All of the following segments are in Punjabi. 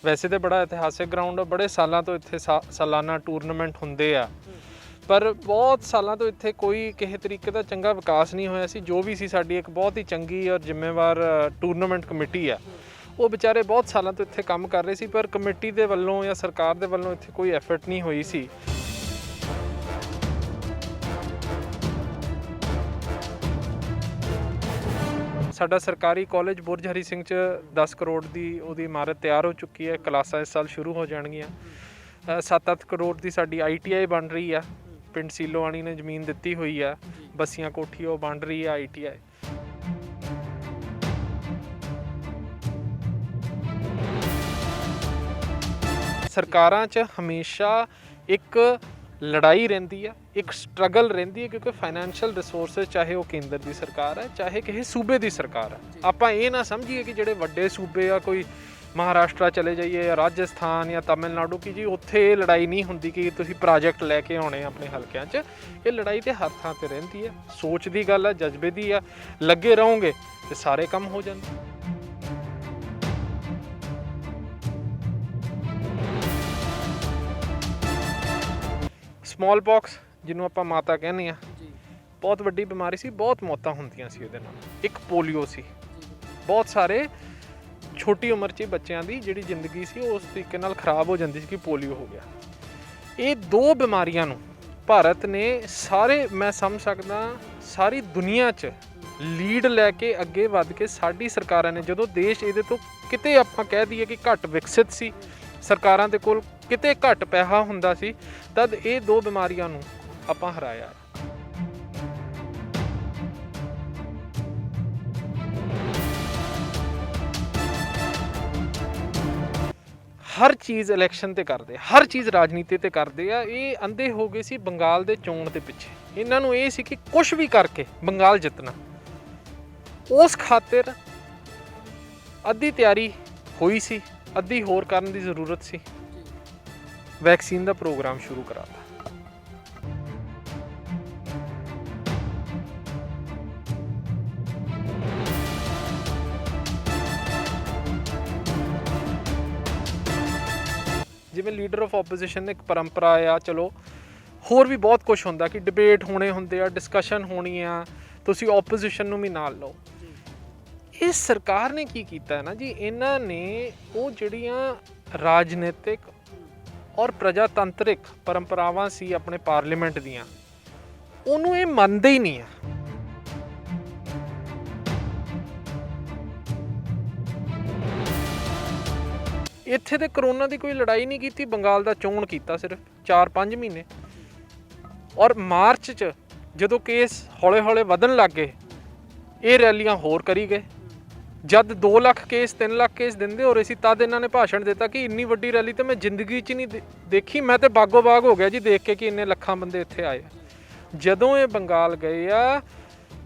ਵੈਸੇ ਤਾਂ ਬੜਾ ਇਤਿਹਾਸਿਕ ਗਰਾਊਂਡ ਆ, ਬੜੇ ਸਾਲਾਂ ਤੋਂ ਇੱਥੇ ਸਾਲਾਨਾ ਟੂਰਨਾਮੈਂਟ ਹੁੰਦੇ ਆ, ਪਰ ਬਹੁਤ ਸਾਲਾਂ ਤੋਂ ਇੱਥੇ ਕੋਈ ਕਿਸੇ ਤਰੀਕੇ ਦਾ ਚੰਗਾ ਵਿਕਾਸ ਨਹੀਂ ਹੋਇਆ ਸੀ। ਜੋ ਵੀ ਸੀ ਸਾਡੀ ਇੱਕ ਬਹੁਤ ਹੀ ਚੰਗੀ ਔਰ ਜ਼ਿੰਮੇਵਾਰ ਟੂਰਨਾਮੈਂਟ ਕਮੇਟੀ ਆ, ਉਹ ਵਿਚਾਰੇ ਬਹੁਤ ਸਾਲਾਂ ਤੋਂ ਇੱਥੇ ਕੰਮ ਕਰ ਰਹੇ ਸੀ, ਪਰ ਕਮੇਟੀ ਦੇ ਵੱਲੋਂ ਜਾਂ ਸਰਕਾਰ ਦੇ ਵੱਲੋਂ ਇੱਥੇ ਕੋਈ ਐਫਰਟ ਨਹੀਂ ਹੋਈ ਸੀ। ਸਾਡਾ ਸਰਕਾਰੀ ਕਾਲਜ ਬੁਰਜ ਹਰੀ ਸਿੰਘ 'ਚ 10 ਕਰੋੜ ਦੀ ਉਹਦੀ ਇਮਾਰਤ ਤਿਆਰ ਹੋ ਚੁੱਕੀ ਹੈ। ਕਲਾਸਾਂ ਇਸ ਸਾਲ ਸ਼ੁਰੂ ਹੋ ਜਾਣਗੀਆਂ। 7-8 ਕਰੋੜ ਦੀ ਸਾਡੀ ITI ਬਣ ਰਹੀ ਆ। ਪਿੰਡ ਸੀਲੋਆਣੀ ਨੇ ਜ਼ਮੀਨ ਦਿੱਤੀ ਹੋਈ ਆ। ਬੱਸੀਆਂ ਕੋਠੀ ਉਹ ਬਣ ਰਹੀ ਆ ITI। ਸਰਕਾਰਾਂ 'ਚ ਹਮੇਸ਼ਾ ਇੱਕ ਲੜਾਈ ਰਹਿੰਦੀ ਆ, ਇੱਕ ਸਟਰਗਲ ਰਹਿੰਦੀ ਹੈ, ਕਿਉਂਕਿ ਫਾਈਨੈਂਸ਼ੀਅਲ ਰਿਸੋਰਸਿਸ ਚਾਹੇ ਉਹ ਕੇਂਦਰ ਦੀ ਸਰਕਾਰ ਹੈ ਚਾਹੇ ਕਿਸੇ ਸੂਬੇ ਦੀ ਸਰਕਾਰ ਹੈ। ਆਪਾਂ ਇਹ ਨਾ ਸਮਝੀਏ ਕਿ ਜਿਹੜੇ ਵੱਡੇ ਸੂਬੇ ਆ, ਕੋਈ ਮਹਾਰਾਸ਼ਟਰ ਚਲੇ ਜਾਈਏ ਜਾਂ ਰਾਜਸਥਾਨ ਜਾਂ ਤਮਿਲਨਾਡੂ, ਕਿ ਜੀ ਉੱਥੇ ਇਹ ਲੜਾਈ ਨਹੀਂ ਹੁੰਦੀ ਕਿ ਤੁਸੀਂ ਪ੍ਰੋਜੈਕਟ ਲੈ ਕੇ ਆਉਣੇ ਆਪਣੇ ਹਲਕਿਆਂ 'ਚ। ਇਹ ਲੜਾਈ ਤੇ ਹਰ ਥਾਂ ਤੇ ਰਹਿੰਦੀ ਹੈ। ਸੋਚ ਦੀ ਗੱਲ ਹੈ, ਜਜ਼ਬੇ ਦੀ ਆ। ਲੱਗੇ ਰਹੋਗੇ ਤੇ ਸਾਰੇ ਕੰਮ ਹੋ ਜਾਂਦੇ। ਸਮੌਲ ਪੌਕਸ ਜਿਹਨੂੰ ਆਪਾਂ ਮਾਤਾ ਕਹਿੰਦੇ ਆ, ਬਹੁਤ ਵੱਡੀ ਬਿਮਾਰੀ ਸੀ, ਬਹੁਤ ਮੌਤਾਂ ਹੁੰਦੀਆਂ ਸੀ ਇਹਦੇ ਨਾਲ। ਇੱਕ ਪੋਲੀਓ ਸੀ, ਬਹੁਤ ਸਾਰੇ ਛੋਟੀ ਉਮਰ 'ਚ ਬੱਚਿਆਂ ਦੀ ਜਿਹੜੀ ਜ਼ਿੰਦਗੀ ਸੀ ਉਹ ਉਸ ਤਰੀਕੇ ਨਾਲ ਖਰਾਬ ਹੋ ਜਾਂਦੀ ਸੀ ਕਿ ਪੋਲੀਓ ਹੋ ਗਿਆ। ਇਹ ਦੋ ਬਿਮਾਰੀਆਂ ਨੂੰ ਭਾਰਤ ਨੇ ਮੈਂ ਸਮਝ ਸਕਦਾ ਸਾਰੀ ਦੁਨੀਆ 'ਚ ਲੀਡ ਲੈ ਕੇ ਅੱਗੇ ਵੱਧ ਕੇ ਸਾਡੀ ਸਰਕਾਰਾਂ ਨੇ, ਜਦੋਂ ਦੇਸ਼ ਇਹਦੇ ਤੋਂ ਕਿਤੇ ਆਪਾਂ ਕਹਿ ਦਈਏ ਕਿ ਘੱਟ ਵਿਕਸਿਤ ਸੀ, ਸਰਕਾਰਾਂ ਦੇ ਕੋਲ ਕਿਤੇ ਘੱਟ ਪੈਸਾ ਹੁੰਦਾ ਸੀ, ਤਦ ਇਹ ਦੋ ਬਿਮਾਰੀਆਂ ਨੂੰ ਆਪਾਂ ਹਰਾਇਆ। ਹਰ ਚੀਜ਼ ਇਲੈਕਸ਼ਨ ਤੇ ਕਰਦੇ, ਹਰ ਚੀਜ਼ ਰਾਜਨੀਤੀ ਤੇ ਕਰਦੇ ਆ। ਇਹ ਅੰਧੇ ਹੋ ਗਏ ਸੀ ਬੰਗਾਲ ਦੇ ਚੋਣ ਦੇ ਪਿੱਛੇ। ਇਹਨਾਂ ਨੂੰ ਇਹ ਸੀ ਕਿ ਕੁਝ ਵੀ ਕਰਕੇ ਬੰਗਾਲ ਜਿੱਤਣਾ। ਉਸ ਖਾਤਰ ਅੱਧੀ ਤਿਆਰੀ ਹੋਈ ਸੀ, ਅੱਧੀ ਹੋਰ ਕਰਨ ਦੀ ਜ਼ਰੂਰਤ ਸੀ। ਵੈਕਸੀਨ ਦਾ ਪ੍ਰੋਗਰਾਮ ਸ਼ੁਰੂ ਕਰਾਤਾ। ਜਿਵੇਂ ਲੀਡਰ ਆਫ ਆਪੋਜੀਸ਼ਨ ਨੇ ਇੱਕ ਪਰੰਪਰਾ ਆ, ਚਲੋ ਹੋਰ ਵੀ ਬਹੁਤ ਕੁਝ ਹੁੰਦਾ ਕਿ ਡਿਬੇਟ ਹੋਣੇ ਹੁੰਦੇ ਆ, ਡਿਸਕਸ਼ਨ ਹੋਣੀ ਆ, ਤੁਸੀਂ ਆਪੋਜੀਸ਼ਨ ਨੂੰ ਵੀ ਨਾਲ ਲਓ। ਇਸ ਸਰਕਾਰ ਨੇ ਕੀ ਕੀਤਾ ਨਾ ਜੀ, ਇਹਨਾਂ ਨੇ ਉਹ ਜਿਹੜੀਆਂ ਰਾਜਨੀਤਿਕ ਔਰ ਪ੍ਰਜਾਤੰਤਰਿਕ ਪਰੰਪਰਾਵਾਂ ਸੀ ਆਪਣੇ ਪਾਰਲੀਮੈਂਟ ਦੀਆਂ, ਉਹਨੂੰ ਇਹ ਮੰਨਦੇ ਹੀ ਨਹੀਂ ਆ। ਇੱਥੇ ਤੇ ਕਰੋਨਾ ਦੀ ਕੋਈ ਲੜਾਈ ਨਹੀਂ ਕੀਤੀ, ਬੰਗਾਲ ਦਾ ਚੋਣ ਕੀਤਾ ਸਿਰਫ 4-5 ਮਹੀਨੇ। ਔਰ ਮਾਰਚ 'ਚ ਜਦੋਂ ਕੇਸ ਹੌਲੇ ਹੌਲੇ ਵਧਣ ਲੱਗ ਗਏ, ਇਹ ਰੈਲੀਆਂ ਹੋਰ ਕਰੀ ਗਏ। ਜਦ 2 ਲੱਖ ਕੇਸ 3 ਲੱਖ ਕੇਸ ਦਿੰਦੇ ਹੋ ਰਹੇ ਸੀ, ਤਦ ਇਹਨਾਂ ਨੇ ਭਾਸ਼ਣ ਦਿੱਤਾ ਕਿ ਇੰਨੀ ਵੱਡੀ ਰੈਲੀ ਤਾਂ ਮੈਂ ਜ਼ਿੰਦਗੀ 'ਚ ਨਹੀਂ ਦੇਖੀ। ਮੈਂ ਤੇ ਬਾਗੋ ਬਾਗ ਹੋ ਗਿਆ ਜੀ ਦੇਖ ਕੇ ਕਿ ਇੰਨੇ ਲੱਖਾਂ ਬੰਦੇ ਇੱਥੇ ਆਏ। ਜਦੋਂ ਇਹ ਬੰਗਾਲ ਗਏ ਆ,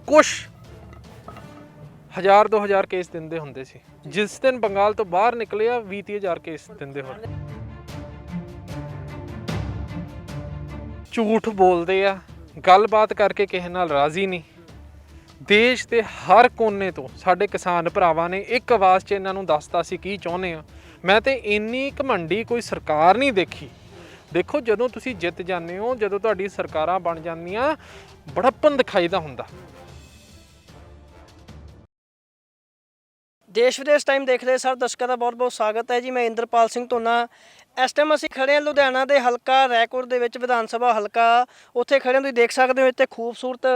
ਕੁਛ 1000-2000 ਕੇਸ ਦਿੰਦੇ ਹੁੰਦੇ ਸੀ। ਜਿਸ ਦਿਨ ਬੰਗਾਲ ਤੋਂ ਬਾਹਰ ਨਿਕਲੇ ਆ, 20-30 ਹਜ਼ਾਰ ਕੇਸ ਦਿੰਦੇ ਹੋਣ। ਝੂਠ ਬੋਲਦੇ ਆ, ਗੱਲਬਾਤ ਕਰਕੇ ਕਿਸੇ ਨਾਲ ਰਾਜ਼ੀ ਨਹੀਂ। ਦੇਸ਼ ਦੇ ਹਰ ਕੋਨੇ ਤੋਂ ਸਾਡੇ ਕਿਸਾਨ ਭਰਾਵਾਂ ਨੇ ਇੱਕ ਆਵਾਜ਼ 'ਚ ਇਹਨਾਂ ਨੂੰ ਦੱਸਤਾ ਸੀ ਕੀ ਚਾਹੁੰਦੇ ਆ। ਮੈਂ ਤੇ ਇੰਨੀ ਘਮੰਡੀ ਕੋਈ ਸਰਕਾਰ ਨਹੀਂ ਦੇਖੀ। ਦੇਖੋ, ਜਦੋਂ ਤੁਸੀਂ ਜਿੱਤ ਜਾਂਦੇ ਹੋ, ਜਦੋਂ ਤੁਹਾਡੀ ਸਰਕਾਰਾਂ ਬਣ ਜਾਂਦੀਆਂ, ਬੜਾਪਨ ਦਿਖਾਈਦਾ ਹੁੰਦਾ। ਦੇਸ਼ ਵਿਦੇਸ਼ ਟਾਈਮ ਦੇਖ ਰਹੇ ਸਰ ਦਰਸ਼ਕਾਂ ਦਾ ਬਹੁਤ ਬਹੁਤ ਸਵਾਗਤ ਹੈ ਜੀ। ਮੈਂ ਇੰਦਰਪਾਲ ਸਿੰਘ ਧੋਨਾ। ਇਸ ਟਾਈਮ ਅਸੀਂ ਖੜੇ ਹਾਂ ਲੁਧਿਆਣਾ ਦੇ ਹਲਕਾ ਰੈਕੋਰਡ ਦੇ ਵਿੱਚ, ਵਿਧਾਨ ਸਭਾ ਹਲਕਾ। ਉੱਥੇ ਖੜੇ ਤੁਸੀਂ ਦੇਖ ਸਕਦੇ ਹੋ, ਇੱਥੇ ਖੂਬਸੂਰਤ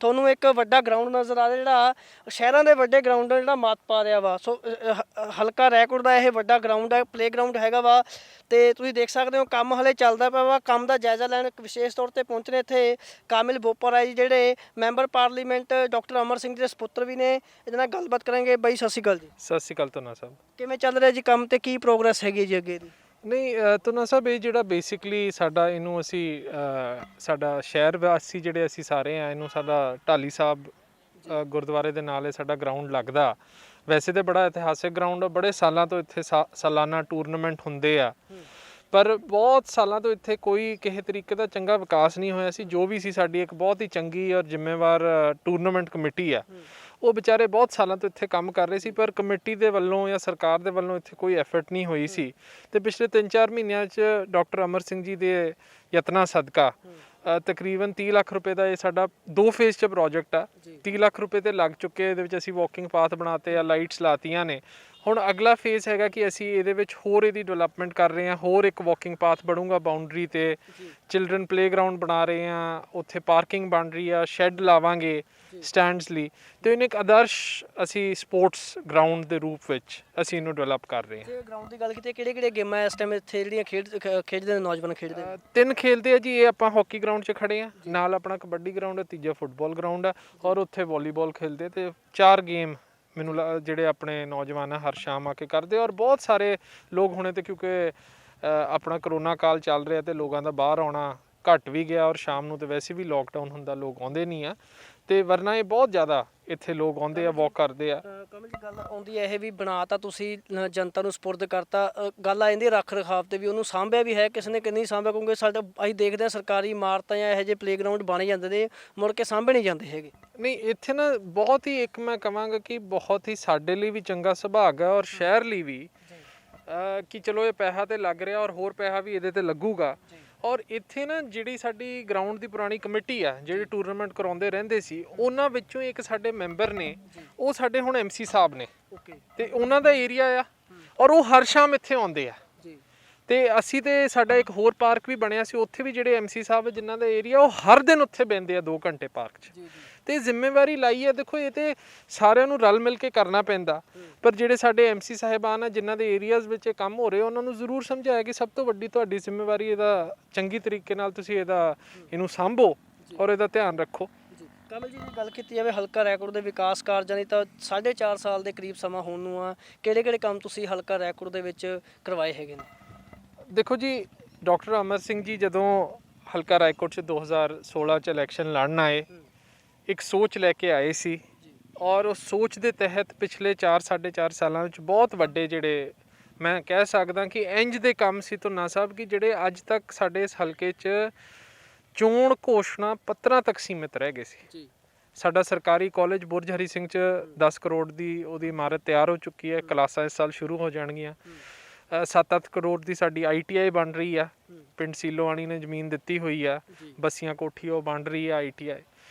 ਤੁਹਾਨੂੰ ਇੱਕ ਵੱਡਾ ਗਰਾਊਂਡ ਨਜ਼ਰ ਆ ਰਿਹਾ, ਜਿਹੜਾ ਸ਼ਹਿਰਾਂ ਦੇ ਵੱਡੇ ਗਰਾਊਂਡ ਨਾਲ ਜਿਹੜਾ ਮਾਤ ਪਾ ਰਿਹਾ ਵਾ। ਸੋ ਹਲਕਾ ਰੈਕੋਰਡ ਦਾ ਇਹ ਵੱਡਾ ਗਰਾਊਂਡ ਹੈ, ਪਲੇ ਗਰਾਊਂਡ ਹੈਗਾ ਵਾ। ਤੇ ਤੁਸੀਂ ਦੇਖ ਸਕਦੇ ਹੋ ਕੰਮ ਹਲੇ ਚੱਲਦਾ ਪਿਆ ਵਾ। ਕੰਮ ਦਾ ਜਾਇਜ਼ਾ ਲੈਣ ਵਿਸ਼ੇਸ਼ ਤੌਰ ਤੇ ਪਹੁੰਚੇ ਨੇ ਇੱਥੇ ਕਾਮਿਲ ਬੋਪਰਾ ਜੀ, ਜਿਹੜੇ member parliament doctor Amar Singh ji ਦੇ ਸਪੁੱਤਰ ਵੀ ਨੇ। ਇਹਦੇ ਨਾਲ ਗੱਲਬਾਤ ਕਰਾਂਗੇ। ਬਾਈ ਸਤਿ ਸ਼੍ਰੀ ਅਕਾਲ ਜੀ। ਸਤਿ ਸ਼੍ਰੀ ਅਕਾਲ ਧੋਨਾ ਸਾਹਿਬ। ਕਿਵੇਂ ਚੱਲ ਰਿਹਾ ਜੀ ਕੰਮ ਤੇ ਕੀ ਪ੍ਰੋਗਰੈਸ ਹੈਗੀ ਜੀ ਅੱਗੇ ਦੀ? ਨਹੀਂ ਧੋਨਾ ਸਾਹਿਬ, ਇਹ ਜਿਹੜਾ ਬੇਸਿਕਲੀ ਸਾਡਾ ਇਹਨੂੰ ਅਸੀਂ ਸਾਡਾ ਸ਼ਹਿਰ ਵਾਸੀ ਜਿਹੜੇ ਅਸੀਂ ਸਾਰੇ ਆ, ਇਹਨੂੰ ਸਾਡਾ ਢਾਲੀ ਸਾਹਿਬ ਗੁਰਦੁਆਰੇ ਦੇ ਨਾਲ ਇਹ ਸਾਡਾ ਗਰਾਊਂਡ ਲੱਗਦਾ। ਵੈਸੇ ਤਾਂ ਬੜਾ ਇਤਿਹਾਸਿਕ ਗਰਾਊਂਡ ਆ, ਬੜੇ ਸਾਲਾਂ ਤੋਂ ਇੱਥੇ ਸਾਲਾਨਾ ਟੂਰਨਾਮੈਂਟ ਹੁੰਦੇ ਆ, ਪਰ ਬਹੁਤ ਸਾਲਾਂ ਤੋਂ ਇੱਥੇ ਕੋਈ ਕਿਸੇ ਤਰੀਕੇ ਦਾ ਚੰਗਾ ਵਿਕਾਸ ਨਹੀਂ ਹੋਇਆ ਸੀ। ਜੋ ਵੀ ਸੀ ਸਾਡੀ ਇੱਕ ਬਹੁਤ ਹੀ ਚੰਗੀ ਔਰ ਜ਼ਿੰਮੇਵਾਰ ਟੂਰਨਾਮੈਂਟ ਕਮੇਟੀ ਆ, ਉਹ ਵਿਚਾਰੇ ਬਹੁਤ ਸਾਲਾਂ ਤੋਂ ਇੱਥੇ ਕੰਮ ਕਰ ਰਹੇ ਸੀ, ਪਰ ਕਮੇਟੀ ਦੇ ਵੱਲੋਂ ਜਾਂ ਸਰਕਾਰ ਦੇ ਵੱਲੋਂ ਇੱਥੇ ਕੋਈ ਐਫਰਟ ਨਹੀਂ ਹੋਈ ਸੀ। ਤੇ ਪਿਛਲੇ 3-4 ਮਹੀਨਿਆਂ 'ਚ ਡਾਕਟਰ ਅਮਰ ਸਿੰਘ ਜੀ ਦੇ ਯਤਨਾਂ ਸਦਕਾ ਤਕਰੀਬਨ 30 ਲੱਖ ਰੁਪਏ ਦਾ ਇਹ ਸਾਡਾ 2 ਫੇਜ਼ 'ਚ ਪ੍ਰੋਜੈਕਟ ਆ। 30 ਲੱਖ ਰੁਪਏ ਤੇ ਲੱਗ ਚੁੱਕੇ, ਇਹਦੇ ਵਿੱਚ ਅਸੀਂ ਵਾਕਿੰਗ ਪਾਥ ਬਣਾਤੇ ਆ, ਲਾਈਟਸ ਲਾਤੀਆਂ ਨੇ। ਹੁਣ ਅਗਲਾ ਫੇਜ਼ ਹੈਗਾ ਕਿ ਅਸੀਂ ਇਹਦੇ ਵਿੱਚ ਹੋਰ ਇਹਦੀ ਡਿਵੈਲਪਮੈਂਟ ਕਰ ਰਹੇ ਹਾਂ, ਹੋਰ ਇੱਕ ਵਾਕਿੰਗ ਪਾਥ ਬਣੂਗਾ ਬਾਉਂਡਰੀ ਤੇ, ਚਿਲਡਰਨ ਪਲੇਗਰਾਊਂਡ ਬਣਾ ਰਹੇ ਹਾਂ, ਉੱਥੇ ਪਾਰਕਿੰਗ ਬਣ ਰਹੀ ਆ, ਸ਼ੈੱਡ ਲਾਵਾਂਗੇ ਸਟੈਂਡਸ ਲਈ, ਤੇ ਇਹਨੂੰ ਇੱਕ ਆਦਰਸ਼ ਅਸੀਂ ਸਪੋਰਟਸ ਗਰਾਊਂਡ ਦੇ ਰੂਪ ਵਿੱਚ ਅਸੀਂ ਇਹਨੂੰ ਡਿਵੈਲਪ ਕਰ ਰਹੇ ਹਾਂ। ਜੇ ਗਰਾਊਂਡ ਦੀ ਗੱਲ ਕੀਤੀ, ਕਿਹੜੇ ਗੇਮਾਂ ਇਸ ਟਾਈਮ ਇੱਥੇ ਜਿਹੜੀਆਂ ਖੇਡਦੇ ਨੇ ਨੌਜਵਾਨ ਖੇਡਦੇ ਨੇ? 3 ਖੇਡਦੇ ਆ ਜੀ। ਇਹ ਆਪਾਂ ਹਾਕੀ ਗਰਾਊਂਡ 'ਚ ਖੜੇ ਆ, ਨਾਲ ਆਪਣਾ ਕਬੱਡੀ ਗਰਾਊਂਡ ਹੈ, ਤੀਜਾ ਫੁੱਟਬਾਲ ਗਰਾਊਂਡ ਆ, ਔਰ ਉੱਥੇ ਵਾਲੀਬਾਲ ਖੇਡਦੇ, ਤੇ 4 ਗੇਮ ਮੈਨੂੰ ਜਿਹੜੇ ਆਪਣੇ ਨੌਜਵਾਨ ਆ ਹਰ ਸ਼ਾਮ ਆ ਕੇ ਕਰਦੇ। ਔਰ ਬਹੁਤ ਸਾਰੇ ਲੋਕ ਹੁਣੇ ਤੇ ਕਿਉਂਕਿ ਆਪਣਾ ਕਰੋਨਾ ਕਾਲ ਚੱਲ ਰਿਹਾ ਤੇ ਲੋਕਾਂ ਦਾ ਬਾਹਰ ਆਉਣਾ ਘਟ ਵੀ ਗਿਆ, ਔਰ ਸ਼ਾਮ ਨੂੰ ਤੇ ਵੈਸੇ ਵੀ ਲੋਕਡਾਊਨ ਹੁੰਦਾ, ਲੋਕ ਆਉਂਦੇ ਨਹੀਂ ਆ, ਤੇ ਵਰਨਾ ਇਹ ਬਹੁਤ ਜ਼ਿਆਦਾ ਇੱਥੇ ਲੋਕ ਆਉਂਦੇ ਆ, ਵਾਕ ਕਰਦੇ ਆ। ਕਮਲ ਜੀ, ਗੱਲ ਆਉਂਦੀ ਹੈ ਇਹ ਵੀ ਬਣਾ ਤਾਂ ਤੁਸੀਂ ਜਨਤਾ ਨੂੰ ਸਪੁਰਦ ਕਰਤਾ, ਗੱਲ ਆ ਜਾਂਦੀ ਰੱਖ ਰਖਾਵ ਤੇ ਵੀ, ਉਹਨੂੰ ਸਾਂਭਿਆ ਵੀ ਹੈ ਕਿਸੇ ਨੇ ਕਿ ਨਹੀਂ ਸਾਂਭਿਆ? ਕਿਉਂਕਿ ਸਾਡਾ ਅਸੀਂ ਦੇਖਦੇ ਹਾਂ ਸਰਕਾਰੀ ਇਮਾਰਤਾਂ ਜਾਂ ਇਹੋ ਜਿਹੇ ਪਲੇਗਰਾਊਂਡ ਬਣ ਜਾਂਦੇ ਨੇ, ਮੁੜ ਕੇ ਸਾਂਭੇ ਨਹੀਂ ਜਾਂਦੇ ਹੈਗੇ। ਨਹੀਂ, ਇੱਥੇ ਨਾ ਬਹੁਤ ਹੀ ਇੱਕ ਮੈਂ ਕਹਾਂਗਾ ਕਿ ਬਹੁਤ ਹੀ ਸਾਡੇ ਲਈ ਵੀ ਚੰਗਾ ਸੁਭਾਗ ਹੈ, ਔਰ ਸ਼ਹਿਰ ਲਈ ਵੀ, ਕਿ ਚਲੋ ਇਹ ਪੈਸਾ ਤੇ ਲੱਗ ਰਿਹਾ, ਔਰ ਹੋਰ ਪੈਸਾ ਵੀ ਇਹਦੇ ਤੇ ਲੱਗੂਗਾ। ਔਰ ਇੱਥੇ ਨਾ ਜਿਹੜੀ ਸਾਡੀ ਗਰਾਊਂਡ ਦੀ ਪੁਰਾਣੀ ਕਮੇਟੀ ਆ, ਜਿਹੜੀ ਟੂਰਨਾਮੈਂਟ ਕਰਾਉਂਦੇ ਰਹਿੰਦੇ ਸੀ, ਉਹਨਾਂ ਵਿੱਚੋਂ ਇੱਕ ਸਾਡੇ ਮੈਂਬਰ ਨੇ, ਉਹ ਸਾਡੇ ਹੁਣ MC ਸਾਹਿਬ ਨੇ, ਤੇ ਉਹਨਾਂ ਦਾ ਏਰੀਆ ਆ, ਔਰ ਉਹ ਹਰ ਸ਼ਾਮ ਇੱਥੇ ਆਉਂਦੇ ਆ। ਤੇ ਅਸੀਂ ਤੇ ਸਾਡਾ ਇੱਕ ਹੋਰ ਪਾਰਕ ਵੀ ਬਣਿਆ ਸੀ, ਉੱਥੇ ਵੀ ਜਿਹੜੇ MC ਸਾਹਿਬ ਜਿਨ੍ਹਾਂ ਦਾ ਏਰੀਆ, ਉਹ ਹਰ ਦਿਨ ਉੱਥੇ ਬਹਿੰਦੇ ਆ 2 ਘੰਟੇ ਪਾਰਕ 'ਚ। ਤੇ ਜ਼ਿੰਮੇਵਾਰੀ ਲਾਈ ਹੈ, ਦੇਖੋ ਇਹ ਤੇ ਸਾਰਿਆਂ ਨੂੰ ਰਲ ਮਿਲ ਕੇ ਕਰਨਾ ਪੈਂਦਾ, ਪਰ ਜਿਹੜੇ ਸਾਡੇ MC ਸਾਹਿਬਾਨ ਆ ਜਿਨ੍ਹਾਂ ਦੇ ਏਰੀਆਜ਼ ਵਿੱਚ ਇਹ ਕੰਮ ਹੋ ਰਹੇ, ਉਹਨਾਂ ਨੂੰ ਜ਼ਰੂਰ ਸਮਝਾਇਆ ਕਿ ਸਭ ਤੋਂ ਵੱਡੀ ਤੁਹਾਡੀ ਜ਼ਿੰਮੇਵਾਰੀ ਇਹਦਾ ਚੰਗੀ ਤਰੀਕੇ ਨਾਲ ਤੁਸੀਂ ਇਹਨੂੰ ਸਾਂਭੋ ਔਰ ਇਹਦਾ ਧਿਆਨ ਰੱਖੋ। ਕਮਲ ਜੀ, ਦੀ ਗੱਲ ਕੀਤੀ ਜਾਵੇ ਹਲਕਾ ਰੈਕੋਰਡ ਦੇ ਵਿਕਾਸ ਕਾਰਜਾਂ ਦੀ, ਤਾਂ 4.5 ਸਾਲ ਦੇ ਕਰੀਬ ਸਮਾਂ ਹੋਣ ਨੂੰ ਆ, ਕਿਹੜੇ ਕੰਮ ਤੁਸੀਂ ਹਲਕਾ ਰੈਕੋਰਡ ਦੇ ਵਿੱਚ ਕਰਵਾਏ ਹੈਗੇ ਨੇ? ਦੇਖੋ ਜੀ, ਡਾਕਟਰ ਅਮਰ ਸਿੰਘ ਜੀ ਜਦੋਂ ਹਲਕਾ ਰਾਏਕੋਟ 'ਚ 2016 'ਚ ਇਲੈਕਸ਼ਨ ਲੜਨ ਆਏ, ਇੱਕ ਸੋਚ ਲੈ ਕੇ ਆਏ ਸੀ, ਔਰ ਉਸ ਸੋਚ ਦੇ ਤਹਿਤ ਪਿਛਲੇ 4-4.5 ਸਾਲਾਂ ਵਿੱਚ ਬਹੁਤ ਵੱਡੇ ਜਿਹੜੇ ਮੈਂ ਕਹਿ ਸਕਦਾ ਕਿ ਇੰਜ ਦੇ ਕੰਮ ਸੀ ਧੁੰਨਾ ਸਾਹਿਬ, ਕਿ ਜਿਹੜੇ ਅੱਜ ਤੱਕ ਸਾਡੇ ਇਸ ਹਲਕੇ 'ਚ ਚੋਣ ਘੋਸ਼ਣਾ ਪੱਤਰਾਂ ਤੱਕ ਸੀਮਿਤ ਰਹਿ ਗਏ ਸੀ। ਸਾਡਾ ਸਰਕਾਰੀ ਕਾਲਜ ਬੁਰਜ ਹਰੀ ਸਿੰਘ 'ਚ 10 ਕਰੋੜ ਦੀ ਉਹਦੀ ਇਮਾਰਤ ਤਿਆਰ ਹੋ ਚੁੱਕੀ ਹੈ, ਕਲਾਸਾਂ ਇਸ ਸਾਲ ਸ਼ੁਰੂ ਹੋ ਜਾਣਗੀਆਂ। 7-8 ਕਰੋੜ ਦੀ ਸਾਡੀ ITI ਬਣ ਰਹੀ ਆ, ਪਿੰਡ ਸੀਲੋਆਣੀ ਨੇ ਜ਼ਮੀਨ ਦਿੱਤੀ ਹੋਈ ਆ, ਬੱਸੀਆਂ ਕੋਠੀ ਉਹ ਬਣ ਰਹੀ ਆ ITI।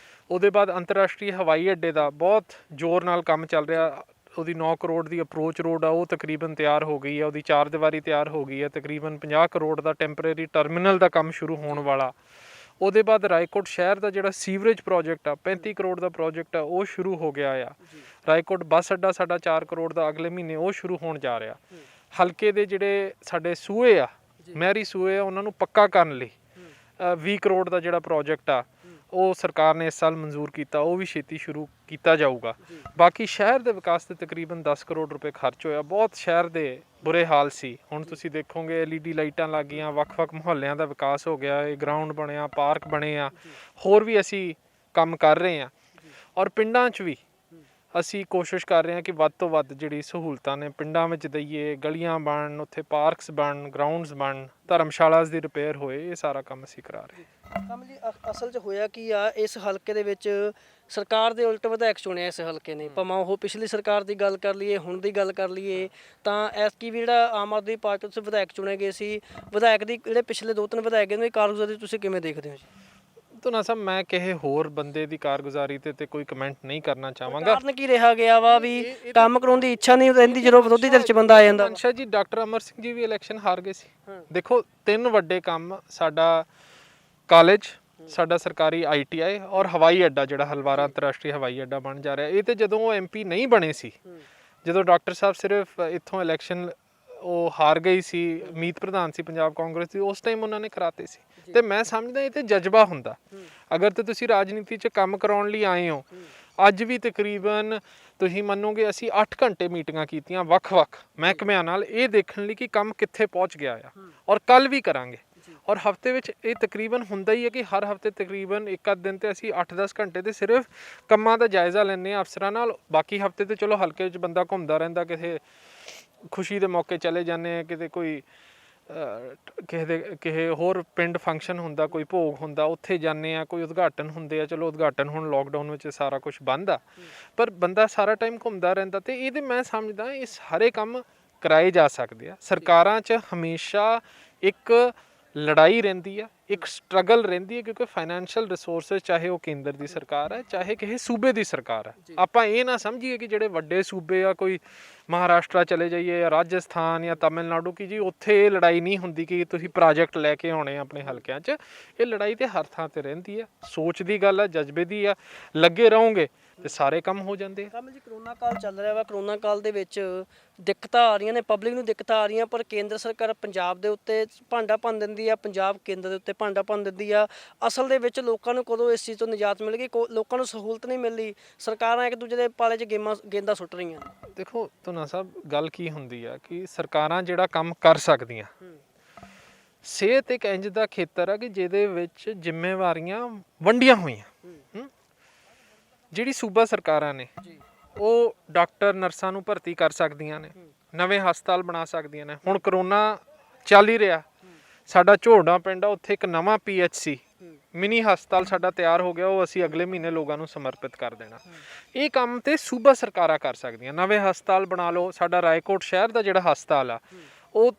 ਉਹਦੇ ਬਾਅਦ ਅੰਤਰਰਾਸ਼ਟਰੀ ਹਵਾਈ ਅੱਡੇ ਦਾ ਬਹੁਤ ਜ਼ੋਰ ਨਾਲ ਕੰਮ ਚੱਲ ਰਿਹਾ, ਉਹਦੀ 9 ਕਰੋੜ ਦੀ ਅਪਰੋਚ ਰੋਡ ਆ, ਉਹ ਤਕਰੀਬਨ ਤਿਆਰ ਹੋ ਗਈ ਆ, ਉਹਦੀ 4 ਦੀਵਾਰੀ ਤਿਆਰ ਹੋ ਗਈ ਆ, ਤਕਰੀਬਨ 50 ਕਰੋੜ ਦਾ ਟੈਂਪਰੇਰੀ ਟਰਮੀਨਲ ਦਾ ਕੰਮ ਸ਼ੁਰੂ ਹੋਣ ਵਾਲਾ। ਉਹਦੇ ਬਾਅਦ ਰਾਏਕੋਟ ਸ਼ਹਿਰ ਦਾ ਜਿਹੜਾ ਸੀਵਰੇਜ ਪ੍ਰੋਜੈਕਟ ਆ, 35 ਕਰੋੜ ਦਾ ਪ੍ਰੋਜੈਕਟ ਆ, ਉਹ ਸ਼ੁਰੂ ਹੋ ਗਿਆ ਆ। ਰਾਏਕੋਟ ਬੱਸ ਅੱਡਾ ਸਾਡਾ 4 ਕਰੋੜ ਦਾ ਅਗਲੇ ਮਹੀਨੇ ਉਹ ਸ਼ੁਰੂ ਹੋਣ ਜਾ ਰਿਹਾ। ਹਲਕੇ ਦੇ ਜਿਹੜੇ ਸਾਡੇ ਸੂਏ ਆ, ਮਹਿਰੀ ਸੂਏ ਆ, ਉਹਨਾਂ ਨੂੰ ਪੱਕਾ ਕਰਨ ਲਈ 20 ਕਰੋੜ ਦਾ ਜਿਹੜਾ ਪ੍ਰੋਜੈਕਟ ਆ, ਉਹ ਸਰਕਾਰ ਨੇ ਇਸ ਸਾਲ ਮਨਜ਼ੂਰ ਕੀਤਾ, ਉਹ ਵੀ ਛੇਤੀ ਸ਼ੁਰੂ ਕੀਤਾ ਜਾਊਗਾ। ਬਾਕੀ ਸ਼ਹਿਰ ਦੇ ਵਿਕਾਸ ਤੇ ਤਕਰੀਬਨ 10 ਕਰੋੜ ਰੁਪਏ ਖਰਚ ਹੋਇਆ। ਬਹੁਤ ਸ਼ਹਿਰ ਦੇ ਬੁਰੇ ਹਾਲ ਸੀ, ਹੁਣ ਤੁਸੀਂ ਦੇਖੋਗੇ LED ਲਾਈਟਾਂ ਲੱਗ ਗਈਆਂ, ਵੱਖ-ਵੱਖ ਮੁਹੱਲਿਆਂ ਦਾ ਵਿਕਾਸ ਹੋ ਗਿਆ, ਇਹ ਗਰਾਊਂਡ ਬਣਿਆ, ਪਾਰਕ ਬਣੇ ਆ, ਹੋਰ ਵੀ ਅਸੀਂ ਕੰਮ ਕਰ ਰਹੇ ਹਾਂ। ਔਰ ਪਿੰਡਾਂ 'ਚ ਵੀ ਅਸੀਂ ਕੋਸ਼ਿਸ਼ ਕਰ ਰਹੇ ਹਾਂ ਕਿ ਵੱਧ ਤੋਂ ਵੱਧ ਜਿਹੜੀ ਸਹੂਲਤਾਂ ਨੇ ਪਿੰਡਾਂ ਵਿੱਚ ਦਈਏ, ਗਲੀਆਂ ਬਣਨ, ਉੱਥੇ ਪਾਰਕਸ ਬਣਨ, ਗਰਾਊਂਡਸ ਬਣਨ, ਧਰਮਸ਼ਾਲਾਸ ਦੀ ਰਿਪੇਅਰ ਹੋਏ, ਇਹ ਸਾਰਾ ਕੰਮ ਅਸੀਂ ਕਰਾ ਰਹੇ ਹਾਂ। ਕਮਲ ਜੀ, ਅਸਲ 'ਚ ਹੋਇਆ ਕੀ ਆ, ਇਸ ਹਲਕੇ ਦੇ ਵਿੱਚ ਸਰਕਾਰ ਦੇ ਉਲਟ ਵਿਧਾਇਕ ਚੁਣਿਆ ਇਸ ਹਲਕੇ ਨੇ, ਭਾਵੇਂ ਉਹ ਪਿਛਲੀ ਸਰਕਾਰ ਦੀ ਗੱਲ ਕਰ ਲਈਏ, ਹੁਣ ਦੀ ਗੱਲ ਕਰ ਲਈਏ, ਤਾਂ ਐਤਕੀ ਵੀ ਜਿਹੜਾ ਆਮ ਆਦਮੀ ਪਾਰਟੀ ਤੋਂ ਵਿਧਾਇਕ ਚੁਣੇ ਗਏ ਸੀ, ਵਿਧਾਇਕ ਦੀ ਜਿਹੜੇ ਪਿਛਲੇ 2-3 ਵਿਧਾਇਕ ਨੇ ਕਾਰਗੁਜ਼ਾਰੀ ਤੁਸੀਂ ਕਿਵੇਂ ਦੇਖਦੇ ਹੋ ਜੀ? ਧੁੰਨਾ ਸਾਹਿਬ, ਮੈਂ ਕਿਸੇ ਹੋਰ ਬੰਦੇ ਦੀ ਕਾਰਗੁਜ਼ਾਰੀ ਤੇ ਕੋਈ ਕਮੈਂਟ ਨਹੀਂ ਕਰਨਾ ਚਾਹਾਂਗਾ। ਕਾਰਨ ਕੀ ਰਿਹਾ ਗਿਆ ਵਾ ਵੀ ਕੰਮ ਕਰਾਉਣ ਦੀ ਇੱਛਾ ਨਹੀਂ ਰਹਿੰਦੀ ਜਦੋਂ ਵਿਰੋਧੀ ਧਿਰ 'ਚ ਬੰਦਾ ਆ ਜਾਂਦਾ? ਮਨਸ਼ਾ ਜੀ, ਡਾਕਟਰ ਅਮਰ ਸਿੰਘ ਜੀ ਵੀ ਇਲੈਕਸ਼ਨ ਹਾਰ ਗਏ ਸੀ। ਦੇਖੋ, 3 ਵੱਡੇ ਕੰਮ, ਸਾਡਾ ਕਾਲਜ, ਸਾਡਾ ਸਰਕਾਰੀ ITI ਔਰ ਹਵਾਈ ਅੱਡਾ ਜਿਹੜਾ ਹਲਵਾਰਾ ਅੰਤਰਰਾਸ਼ਟਰੀ ਹਵਾਈ ਅੱਡਾ ਬਣ ਜਾ ਰਿਹਾ। ਇਹ ਤੇ ਜਦੋਂ ਉਹ MP ਨਹੀਂ ਬਣੇ ਸੀ, ਜਦੋਂ ਡਾਕਟਰ ਸਾਹਿਬ ਸਿਰਫ ਇੱਥੋਂ ਇਲੈਕਸ਼ਨ ਉਹ ਹਾਰ ਗਈ ਸੀ, ਮੀਤ ਪ੍ਰਧਾਨ ਸੀ ਪੰਜਾਬ ਕਾਂਗਰਸ ਦੀ, ਉਸ ਟਾਈਮ ਉਹਨਾਂ ਨੇ ਕਰਾਤੇ ਸੀ। ਤੇ ਮੈਂ ਸਮਝਦਾ ਇਹ ਤੇ ਜਜ਼ਬਾ ਹੁੰਦਾ, ਅਗਰ ਤੇ ਤੁਸੀਂ ਰਾਜਨੀਤੀ 'ਚ ਕੰਮ ਕਰਾਉਣ ਲਈ ਆਏ ਹੋ। ਅੱਜ ਵੀ ਤਕਰੀਬਨ ਤੁਸੀਂ ਮੰਨੋਗੇ ਅਸੀਂ 8 ਘੰਟੇ ਮੀਟਿੰਗਾਂ ਕੀਤੀਆਂ ਵੱਖ-ਵੱਖ ਮਹਿਕਮਿਆਂ ਨਾਲ, ਇਹ ਦੇਖਣ ਲਈ ਕਿ ਕੰਮ ਕਿੱਥੇ ਪਹੁੰਚ ਗਿਆ ਆ, ਔਰ ਕੱਲ ਵੀ ਕਰਾਂਗੇ। ਔਰ ਹਫਤੇ ਵਿੱਚ ਇਹ ਤਕਰੀਬਨ ਹੁੰਦਾ ਹੀ ਹੈ ਕਿ ਹਰ ਹਫਤੇ ਤਕਰੀਬਨ ਇੱਕ ਅੱਧ ਦਿਨ ਤੇ ਅਸੀਂ 8-10 ਘੰਟੇ ਤੇ ਸਿਰਫ ਕੰਮਾਂ ਦਾ ਜਾਇਜ਼ਾ ਲੈਂਦੇ ਹਾਂ ਅਫਸਰਾਂ ਨਾਲ। ਬਾਕੀ ਹਫਤੇ ਤੇ ਚਲੋ ਹਲਕੇ 'ਚ ਬੰਦਾ ਘੁੰਮਦਾ ਰਹਿੰਦਾ, ਕਿਸੇ ਖੁਸ਼ੀ ਦੇ ਮੌਕੇ ਚਲੇ ਜਾਂਦੇ ਆ, ਕਿਤੇ ਕੋਈ ਕਿਸੇ ਹੋਰ ਪਿੰਡ ਫੰਕਸ਼ਨ ਹੁੰਦਾ, ਕੋਈ ਭੋਗ ਹੁੰਦਾ, ਉੱਥੇ ਜਾਂਦੇ ਆ, ਕੋਈ ਉਦਘਾਟਨ ਹੁੰਦੇ ਆ। ਚਲੋ ਉਦਘਾਟਨ ਹੁਣ ਲੋਕਡਾਊਨ ਵਿੱਚ ਸਾਰਾ ਕੁਝ ਬੰਦ ਆ, ਪਰ ਬੰਦਾ ਸਾਰਾ ਟਾਈਮ ਘੁੰਮਦਾ ਰਹਿੰਦਾ। ਤੇ ਇਹਦੇ ਮੈਂ ਸਮਝਦਾ ਇਹ ਸਾਰੇ ਕੰਮ ਕਰਾਏ ਜਾ ਸਕਦੇ ਆ। ਸਰਕਾਰਾਂ 'ਚ ਹਮੇਸ਼ਾ ਇੱਕ ਲੜਾਈ ਰਹਿੰਦੀ ਆ, ਇੱਕ ਸਟਰਗਲ ਰਹਿੰਦੀ ਹੈ, ਕਿਉਂਕਿ ਫਾਈਨੈਂਸ਼ੀਅਲ ਰਿਸੋਰਸਿਸ ਚਾਹੇ ਉਹ ਕੇਂਦਰ ਦੀ ਸਰਕਾਰ ਹੈ ਚਾਹੇ ਕਿਸੇ ਸੂਬੇ ਦੀ ਸਰਕਾਰ ਹੈ। ਆਪਾਂ ਇਹ ਨਾ ਸਮਝੀਏ ਕਿ ਜਿਹੜੇ ਵੱਡੇ ਸੂਬੇ ਆ, ਕੋਈ ਮਹਾਰਾਸ਼ਟਰ ਚਲੇ ਜਾਈਏ ਜਾਂ ਰਾਜਸਥਾਨ ਜਾਂ ਤਮਿਲਨਾਡੂ, ਕਿ ਜੀ ਉੱਥੇ ਇਹ ਲੜਾਈ ਨਹੀਂ ਹੁੰਦੀ ਕਿ ਤੁਸੀਂ ਪ੍ਰੋਜੈਕਟ ਲੈ ਕੇ ਆਉਣੇ ਆਪਣੇ ਹਲਕਿਆਂ 'ਚ। ਇਹ ਲੜਾਈ ਤੇ ਹਰ ਥਾਂ ਤੇ ਰਹਿੰਦੀ ਆ, ਸੋਚ ਦੀ ਗੱਲ ਆ, ਜਜ਼ਬੇ ਦੀ ਆ। ਲੱਗੇ ਰਹੋਗੇ ਤੇ ਸਾਰੇ ਕੰਮ ਹੋ ਜਾਂਦੇ ਆ। ਕਮਲ ਜੀ, ਕਰੋਨਾ ਕਾਲ ਚੱਲ ਰਿਹਾ ਵਾ, ਕਰੋਨਾ ਕਾਲ ਦੇ ਵਿੱਚ ਦਿੱਕਤਾਂ ਆ ਰਹੀਆਂ ਨੇ, ਪਬਲਿਕ ਨੂੰ ਦਿੱਕਤਾਂ ਆ ਰਹੀਆਂ, ਪਰ ਕੇਂਦਰ ਸਰਕਾਰ ਪੰਜਾਬ ਦੇ ਉੱਤੇ ਭਾਂਡਾ ਭੰਨ ਦਿੰਦੀ ਆ, ਪੰਜਾਬ ਕੇਂਦਰ ਦੇ ਉੱਤੇ ਭਾਂਡਾ ਭੰਨ ਦਿੰਦੀ ਆ। ਅਸਲ ਦੇ ਵਿੱਚ ਲੋਕਾਂ ਨੂੰ ਕਦੋਂ ਇਸ ਚੀਜ਼ ਤੋਂ ਨਿਜਾਤ ਮਿਲੇਗੀ? ਲੋਕਾਂ ਨੂੰ ਸਹੂਲਤ ਨਹੀਂ ਮਿਲਦੀ, ਸਰਕਾਰਾਂ ਇੱਕ ਦੂਜੇ ਦੇ ਪਾਲੇ 'ਚ ਗੇਂਦਾਂ ਸੁੱਟ ਰਹੀਆਂ ਨੇ। ਦੇਖੋ ਧੁਨਾ ਸਾਹਿਬ, ਗੱਲ ਕੀ ਹੁੰਦੀ ਆ ਕਿ ਸਰਕਾਰਾਂ ਜਿਹੜਾ ਕੰਮ ਕਰ ਸਕਦੀਆਂ, ਸਿਹਤ ਇੱਕ ਇੰਜ ਦਾ ਖੇਤਰ ਆ ਕਿ ਜਿਹਦੇ ਵਿੱਚ ਜ਼ਿੰਮੇਵਾਰੀਆਂ ਵੰਡੀਆਂ ਹੋਈਆਂ। ਜਿਹੜੀ ਸੂਬਾ ਸਰਕਾਰਾਂ ਨੇ ਉਹ ਡਾਕਟਰ ਨਰਸਾਂ ਨੂੰ ਭਰਤੀ ਕਰ ਸਕਦੀਆਂ ਨੇ, ਨਵੇਂ ਹਸਪਤਾਲ ਬਣਾ ਸਕਦੀਆਂ ਨੇ। ਹੁਣ ਕਰੋਨਾ ਚੱਲ ਹੀ ਰਿਹਾ, ਸਾਡਾ ਝੋੜਾ ਪਿੰਡ ਆ, ਉੱਥੇ ਇੱਕ ਨਵਾਂ PHC ਮਿਨੀ ਹਸਪਤਾਲ ਸਾਡਾ ਤਿਆਰ ਹੋ ਗਿਆ, ਉਹ ਅਸੀਂ ਅਗਲੇ ਮਹੀਨੇ ਲੋਕਾਂ ਨੂੰ ਸਮਰਪਿਤ ਕਰ ਦੇਣਾ। ਇਹ ਕੰਮ ਤੇ ਸੂਬਾ ਸਰਕਾਰਾਂ ਕਰ ਸਕਦੀਆਂ। ਨਵੇਂ ਹਸਪਤਾਲ ਬਣਾ ਲਓ। ਸਾਡਾ ਰਾਏਕੋਟ ਸ਼ਹਿਰ ਦਾ ਜਿਹੜਾ ਹਸਪਤਾਲ ਆ ਉਹ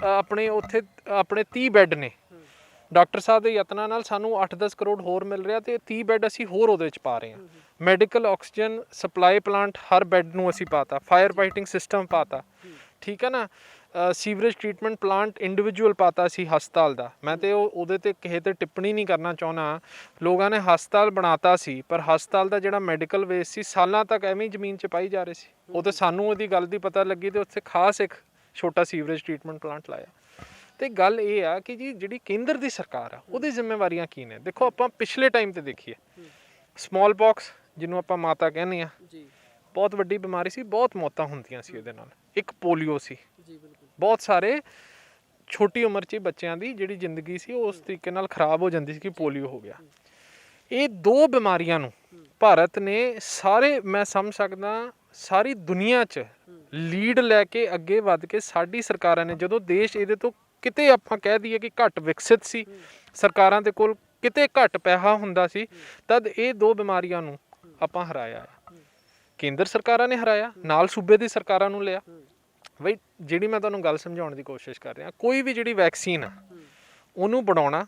ਆਪਣੇ ਉੱਥੇ ਆਪਣੇ 30 ਬੈੱਡ ਨੇ। ਡਾਕਟਰ ਸਾਹਿਬ ਦੇ ਯਤਨਾਂ ਨਾਲ ਸਾਨੂੰ 8-10 ਕਰੋੜ ਹੋਰ ਮਿਲ ਰਿਹਾ ਤੇ 30 ਬੈੱਡ ਅਸੀਂ ਹੋਰ ਉਹਦੇ ਵਿੱਚ ਪਾ ਰਹੇ ਹਾਂ। ਮੈਡੀਕਲ ਆਕਸੀਜਨ ਸਪਲਾਈ ਪਲਾਂਟ ਹਰ ਬੈੱਡ ਨੂੰ ਅਸੀਂ ਪਾਤਾ, ਫਾਇਰ ਫਾਈਟਿੰਗ ਸਿਸਟਮ ਪਾਤਾ, ਠੀਕ ਹੈ ਨਾ। ਸੀਵਰੇਜ ਟ੍ਰੀਟਮੈਂਟ ਪਲਾਂਟ ਇੰਡੀਵਿਜੂਅਲ ਪਾਤਾ ਸੀ ਹਸਪਤਾਲ ਦਾ। ਮੈਂ ਤੇ ਉਹਦੇ ਤੇ ਕਿਸੇ ਤੇ ਟਿੱਪਣੀ ਨਹੀਂ ਕਰਨਾ ਚਾਹੁੰਦਾ। ਲੋਕਾਂ ਨੇ ਹਸਪਤਾਲ ਬਣਾਤਾ ਸੀ, ਪਰ ਹਸਪਤਾਲ ਦਾ ਜਿਹੜਾ ਮੈਡੀਕਲ ਵੇਸਟ ਸੀ ਸਾਲਾਂ ਤੱਕ ਐਵੇਂ ਹੀ ਜ਼ਮੀਨ 'ਚ ਪਾਈ ਜਾ ਰਹੇ ਸੀ। ਉਹ ਤੇ ਸਾਨੂੰ ਉਹਦੀ ਗੱਲ ਦੀ ਪਤਾ ਲੱਗੀ ਤੇ ਉੱਥੇ ਖਾਸ ਇੱਕ ਛੋਟਾ ਸੀਵਰੇਜ ਟ੍ਰੀਟਮੈਂਟ ਪਲਾਂਟ ਲਾਇਆ। ਤੇ ਗੱਲ ਇਹ ਆ ਕਿ ਜੀ ਜਿਹੜੀ ਕੇਂਦਰ ਦੀ ਸਰਕਾਰ ਆ ਉਹਦੀ ਜ਼ਿੰਮੇਵਾਰੀਆਂ ਕੀ ਨੇ? ਦੇਖੋ, ਆਪਾਂ ਪਿਛਲੇ ਟਾਈਮ ਤੇ ਦੇਖੀਏ, ਸਮਾਲ ਪੌਕਸ ਜਿਹਨੂੰ ਆਪਾਂ ਮਾਤਾ ਕਹਿੰਦੇ ਆ, ਬਹੁਤ ਵੱਡੀ ਬਿਮਾਰੀ ਸੀ, ਬਹੁਤ ਮੌਤਾਂ ਹੁੰਦੀਆਂ ਸੀ ਇਹਦੇ ਨਾਲ। ਇੱਕ ਪੋਲੀਓ ਸੀ, ਬਹੁਤ ਸਾਰੇ ਛੋਟੀ ਉਮਰ 'ਚ ਬੱਚਿਆਂ ਦੀ ਜਿਹੜੀ ਜ਼ਿੰਦਗੀ ਸੀ ਉਹ ਉਸ ਤਰੀਕੇ ਨਾਲ ਖਰਾਬ ਹੋ ਜਾਂਦੀ ਸੀ ਕਿ ਪੋਲੀਓ ਹੋ ਗਿਆ। ਇਹ ਦੋ ਬਿਮਾਰੀਆਂ ਨੂੰ ਭਾਰਤ ਨੇ ਸਾਰੇ, ਮੈਂ ਸਮਝ ਸਕਦਾ ਸਾਰੀ ਦੁਨੀਆ 'ਚ ਲੀਡ ਲੈ ਕੇ ਅੱਗੇ ਵੱਧ ਕੇ ਸਾਡੀ ਸਰਕਾਰਾਂ ਨੇ, ਜਦੋਂ ਦੇਸ਼ ਇਹਦੇ ਤੋਂ ਕਿਤੇ ਆਪਾਂ ਕਹਿ ਦਈਏ ਕਿ ਘੱਟ ਵਿਕਸਿਤ ਸੀ, ਸਰਕਾਰਾਂ ਦੇ ਕੋਲ ਕਿਤੇ ਘੱਟ ਪੈਸਾ ਹੁੰਦਾ ਸੀ, ਤਦ ਇਹ ਦੋ ਬਿਮਾਰੀਆਂ ਨੂੰ ਆਪਾਂ ਹਰਾਇਆ। ਕੇਂਦਰ ਸਰਕਾਰਾਂ ਨੇ ਹਰਾਇਆ, ਨਾਲ ਸੂਬੇ ਦੀ ਸਰਕਾਰਾਂ ਨੂੰ ਲਿਆ। ਬਈ ਜਿਹੜੀ ਮੈਂ ਤੁਹਾਨੂੰ ਗੱਲ ਸਮਝਾਉਣ ਦੀ ਕੋਸ਼ਿਸ਼ ਕਰ ਰਿਹਾ, ਕੋਈ ਵੀ ਜਿਹੜੀ ਵੈਕਸੀਨ ਆ ਉਹਨੂੰ ਬਣਾਉਣਾ,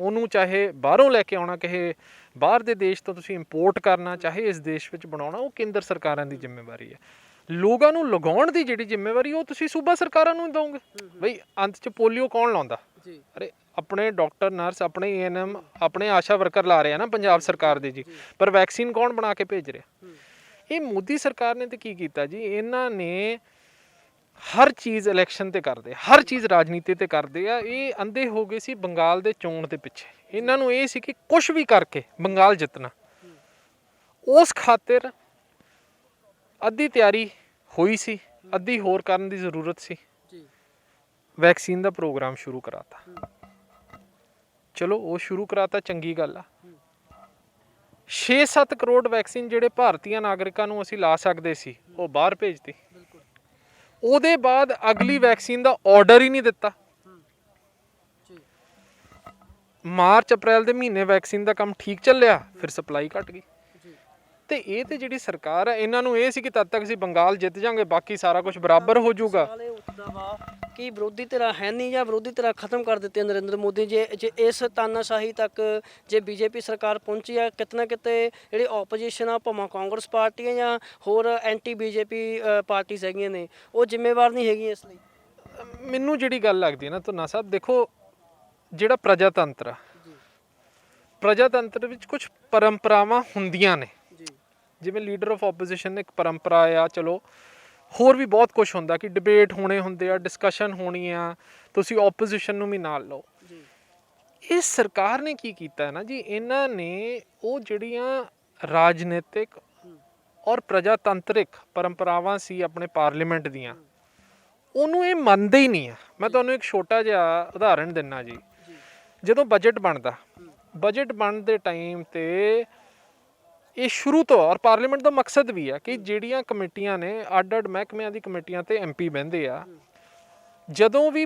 ਉਹਨੂੰ ਚਾਹੇ ਬਾਹਰੋਂ ਲੈ ਕੇ ਆਉਣਾ, ਕਿਸੇ ਬਾਹਰ ਦੇ ਦੇਸ਼ ਤੋਂ ਤੁਸੀਂ ਇੰਪੋਰਟ ਕਰਨਾ, ਚਾਹੇ ਇਸ ਦੇਸ਼ ਵਿੱਚ ਬਣਾਉਣਾ, ਉਹ ਕੇਂਦਰ ਸਰਕਾਰਾਂ ਦੀ ਜ਼ਿੰਮੇਵਾਰੀ ਹੈ। ਲੋਕਾਂ ਨੂੰ ਲਗਾਉਣ ਦੀ ਜਿਹੜੀ ਜ਼ਿੰਮੇਵਾਰੀ ਉਹ ਤੁਸੀਂ ਸੂਬਾ ਸਰਕਾਰਾਂ ਨੂੰ ਦੋਗੇ। ਬਈ ਅੰਤ 'ਚ ਪੋਲੀਓ ਕੌਣ ਲਾਉਂਦਾ? ਅਰੇ ਆਪਣੇ ਡਾਕਟਰ ਨਰਸ, ਆਪਣੇ ANM, ਆਪਣੇ ਆਸ਼ਾ ਵਰਕਰ ਲਾ ਰਹੇ ਆ ਨਾ ਪੰਜਾਬ ਸਰਕਾਰ ਦੇ ਜੀ, ਪਰ ਵੈਕਸੀਨ ਕੌਣ ਬਣਾ ਕੇ ਭੇਜ ਰਿਹਾ? ਇਹ ਮੋਦੀ ਸਰਕਾਰ ਨੇ ਤੇ ਕੀ ਕੀਤਾ ਜੀ, ਇਹਨਾਂ ਨੇ ਹਰ ਚੀਜ਼ ਇਲੈਕਸ਼ਨ ਤੇ ਕਰਦੇ, ਹਰ ਚੀਜ਼ ਰਾਜਨੀਤੀ ਤੇ ਕਰਦੇ ਆ। ਇਹ ਅੰਧੇ ਹੋ ਗਏ ਸੀ ਬੰਗਾਲ ਦੇ ਚੋਣ ਦੇ ਪਿੱਛੇ। ਇਹਨਾਂ ਨੂੰ ਇਹ ਸੀ ਕਿ ਕੁਝ ਵੀ ਕਰਕੇ ਬੰਗਾਲ ਜਿੱਤਣਾ। ਉਸ ਖਾਤਰ ਅੱਧੀ ਤਿਆਰੀ ਹੋਈ ਸੀ, ਅੱਧੀ ਹੋਰ ਕਰਨ ਦੀ ਜ਼ਰੂਰਤ ਸੀ। ਵੈਕਸੀਨ ਦਾ ਪ੍ਰੋਗਰਾਮ ਸ਼ੁਰੂ ਕਰਾਤਾ। ਚਲੋ ਉਹ ਸ਼ੁਰੂ ਕਰਾਤਾ, ਚੰਗੀ ਗੱਲ ਆ। 6-7 ਕਰੋੜ ਵੈਕਸੀਨ ਜਿਹੜੇ ਭਾਰਤੀ ਨਾਗਰਿਕਾਂ ਨੂੰ ਅਸੀਂ ਲਾ ਸਕਦੇ ਸੀ ਉਹ ਬਾਹਰ ਭੇਜਤੀ। ਉਹਦੇ ਬਾਅਦ ਅਗਲੀ ਵੈਕਸੀਨ ਦਾ ਆਰਡਰ ਹੀ ਨਹੀਂ ਦਿੱਤਾ। ਮਾਰਚ ਅਪ੍ਰੈਲ ਦੇ ਮਹੀਨੇ ਵੈਕਸੀਨ ਦਾ ਕੰਮ ਠੀਕ ਚੱਲਿਆ, ਫਿਰ ਸਪਲਾਈ ਘਟ ਗਈ। ਤੇ ਇਹ ਤੇ ਜਿਹੜੀ ਸਰਕਾਰ ਹੈ, ਇਹਨਾਂ ਨੂੰ ਇਹ ਸੀ ਕਿ ਤਦ ਤੱਕ ਅਸੀਂ ਬੰਗਾਲ ਜਿੱਤ ਜਾਾਂਗੇ, ਬਾਕੀ ਸਾਰਾ ਕੁਝ ਬਰਾਬਰ ਹੋ ਜਾਊਗਾ। ਕਿ ਵਿਰੋਧੀ ਧਿਰਾਂ ਹੈ ਨਹੀਂ ਜਾਂ ਵਿਰੋਧੀ ਧਿਰਾਂ ਖਤਮ ਕਰ ਦਿੱਤੇ ਨਰਿੰਦਰ ਮੋਦੀ। ਜੇ ਇਸ ਤਾਨਾਸ਼ਾਹੀ ਤੱਕ ਜੇ BJP ਸਰਕਾਰ ਪਹੁੰਚੀ ਆ, ਕਿਤੇ ਨਾ ਕਿਤੇ ਜਿਹੜੀ ਆਪੋਜੀਸ਼ਨ ਆ, ਭਾਵੇਂ ਕਾਂਗਰਸ ਪਾਰਟੀ ਹੈ ਜਾਂ ਹੋਰ ਐਂਟੀ BJP ਪਾਰਟੀਆਂ ਹੈਗੀਆਂ ਨੇ, ਉਹ ਜ਼ਿੰਮੇਵਾਰ ਨਹੀਂ ਹੈਗੀਆਂ ਇਸ ਲਈ। ਮੈਨੂੰ ਜਿਹੜੀ ਗੱਲ ਲੱਗਦੀ ਹੈ ਨਾ ਧੁਨਾ ਸਾਹਿਬ, ਦੇਖੋ ਜਿਹੜਾ ਪ੍ਰਜਾਤੰਤਰ ਆ, ਪ੍ਰਜਾਤੰਤਰ ਵਿੱਚ ਕੁਝ ਪਰੰਪਰਾਵਾਂ ਹੁੰਦੀਆਂ ਨੇ। ਜਿਵੇਂ ਲੀਡਰ ਆਫ ਆਪੋਜੀਸ਼ਨ ਇੱਕ ਪਰੰਪਰਾ ਆ, ਚਲੋ ਹੋਰ ਵੀ ਬਹੁਤ ਕੁਝ ਹੁੰਦਾ ਕਿ ਡਿਬੇਟ ਹੋਣੇ ਹੁੰਦੇ ਆ, ਡਿਸਕਸ਼ਨ ਹੋਣੀ ਆ, ਤੁਸੀਂ ਆਪੋਜੀਸ਼ਨ ਨੂੰ ਵੀ ਨਾਲ ਲਓ। ਇਸ ਸਰਕਾਰ ਨੇ ਕੀ ਕੀਤਾ ਨਾ ਜੀ, ਇਹਨਾਂ ਨੇ ਉਹ ਜਿਹੜੀਆਂ ਰਾਜਨੀਤਿਕ ਔਰ ਪ੍ਰਜਾਤੰਤਰਿਕ ਪਰੰਪਰਾਵਾਂ ਸੀ ਆਪਣੇ ਪਾਰਲੀਮੈਂਟ ਦੀਆਂ, ਉਹਨੂੰ ਇਹ ਮੰਨਦੇ ਹੀ ਨਹੀਂ ਆ। ਮੈਂ ਤੁਹਾਨੂੰ ਇੱਕ ਛੋਟਾ ਜਿਹਾ ਉਦਾਹਰਣ ਦਿੰਦਾ ਜੀ। ਜਦੋਂ ਬਜਟ ਬਣਦਾ, ਬਜਟ ਬਣਨ ਦੇ ਟਾਈਮ ਤੇ ਇਹ ਸ਼ੁਰੂ ਤੋਂ, ਔਰ ਪਾਰਲੀਮੈਂਟ ਦਾ ਮਕਸਦ ਵੀ ਆ ਕਿ ਜਿਹੜੀਆਂ ਕਮੇਟੀਆਂ ਨੇ, ਅੱਡ-ਅੱਡ ਮਹਿਕਮਿਆਂ ਦੀ ਕਮੇਟੀਆਂ ਤੇ MP ਬਹਿੰਦੇ ਆ, ਜਦੋਂ ਵੀ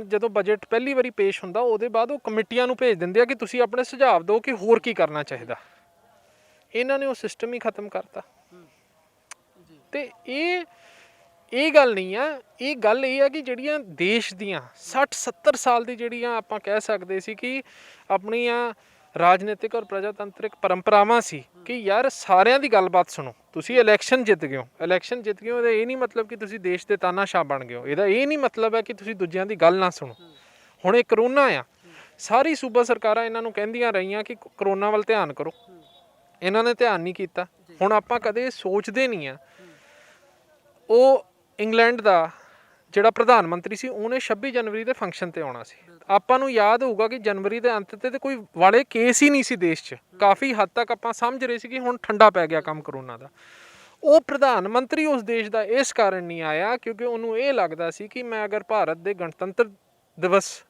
ਜਦੋਂ ਬਜਟ ਪਹਿਲੀ ਵਾਰੀ ਪੇਸ਼ ਹੁੰਦਾ ਉਹਦੇ ਬਾਅਦ ਉਹ ਕਮੇਟੀਆਂ ਨੂੰ ਭੇਜ ਦਿੰਦੇ ਆ ਕਿ ਤੁਸੀਂ ਆਪਣੇ ਸੁਝਾਅ ਦਿਓ ਕਿ ਹੋਰ ਕੀ ਕਰਨਾ ਚਾਹੀਦਾ। ਇਹਨਾਂ ਨੇ ਉਹ ਸਿਸਟਮ ਹੀ ਖਤਮ ਕਰਤਾ। ਤੇ ਇਹ ਗੱਲ ਨਹੀਂ ਆ, ਇਹ ਗੱਲ ਇਹ ਆ ਕਿ ਜਿਹੜੀਆਂ ਦੇਸ਼ ਦੀਆਂ 60-70 ਸਾਲ ਦੀ ਜਿਹੜੀਆਂ ਆਪਾਂ ਕਹਿ ਸਕਦੇ ਸੀ ਕਿ ਆਪਣੀਆਂ ਰਾਜਨੀਤਿਕ ਔਰ ਪ੍ਰਜਾਤੰਤਰਿਕ ਪਰੰਪਰਾਵਾਂ ਸੀ ਕਿ ਯਾਰ ਸਾਰਿਆਂ ਦੀ ਗੱਲਬਾਤ ਸੁਣੋ। ਤੁਸੀਂ ਇਲੈਕਸ਼ਨ ਜਿੱਤ ਗਏ ਹੋ, ਇਹਦਾ ਇਹ ਨਹੀਂ ਮਤਲਬ ਕਿ ਤੁਸੀਂ ਦੇਸ਼ ਦੇ ਤਾਨਾਸ਼ਾਹ ਬਣ ਗਏ ਹੋ। ਇਹਦਾ ਇਹ ਨਹੀਂ ਮਤਲਬ ਹੈ ਕਿ ਤੁਸੀਂ ਦੂਜਿਆਂ ਦੀ ਗੱਲ ਨਾ ਸੁਣੋ। ਹੁਣ ਇਹ ਕਰੋਨਾ ਆ, ਸਾਰੀ ਸੂਬਾ ਸਰਕਾਰਾਂ ਇਹਨਾਂ ਨੂੰ ਕਹਿੰਦੀਆਂ ਰਹੀਆਂ ਕਿ ਕਰੋਨਾ ਵੱਲ ਧਿਆਨ ਕਰੋ, ਇਹਨਾਂ ਨੇ ਧਿਆਨ ਨਹੀਂ ਕੀਤਾ। ਹੁਣ ਆਪਾਂ ਕਦੇ ਸੋਚਦੇ ਨਹੀਂ ਆ, ਉਹ ਇੰਗਲੈਂਡ ਦਾ ਜਿਹੜਾ ਪ੍ਰਧਾਨ ਮੰਤਰੀ ਸੀ ਉਹਨੇ 26 ਜਨਵਰੀ ਦੇ ਫੰਕਸ਼ਨ ਤੇ ਆਉਣਾ ਸੀ। ਆਪਾਂ ਨੂੰ ਯਾਦ ਹੋਊਗਾ ਕਿ ਜਨਵਰੀ ਦੇ ਅੰਤ ਤੇ ਕੋਈ ਵਾਲੇ ਕੇਸ ਹੀ ਨਹੀਂ ਸੀ ਦੇਸ਼ 'ਚ। ਕਾਫੀ ਹੱਦ ਤੱਕ ਆਪਾਂ ਸਮਝ ਰਹੇ ਸੀ ਕਿ ਹੁਣ ਠੰਡਾ ਪੈ ਗਿਆ ਕੰਮ ਕਰੋਨਾ ਦਾ। ਉਹ ਪ੍ਰਧਾਨ ਮੰਤਰੀ ਉਸ ਦੇਸ਼ ਦਾ ਇਸ ਕਾਰਨ ਨਹੀਂ ਆਇਆ ਕਿਉਂਕਿ ਉਹਨੂੰ ਇਹ ਲੱਗਦਾ ਸੀ ਕਿ ਮੈਂ ਅਗਰ ਭਾਰਤ ਦੇ ਗਣਤੰਤਰ ਦਿਵਸ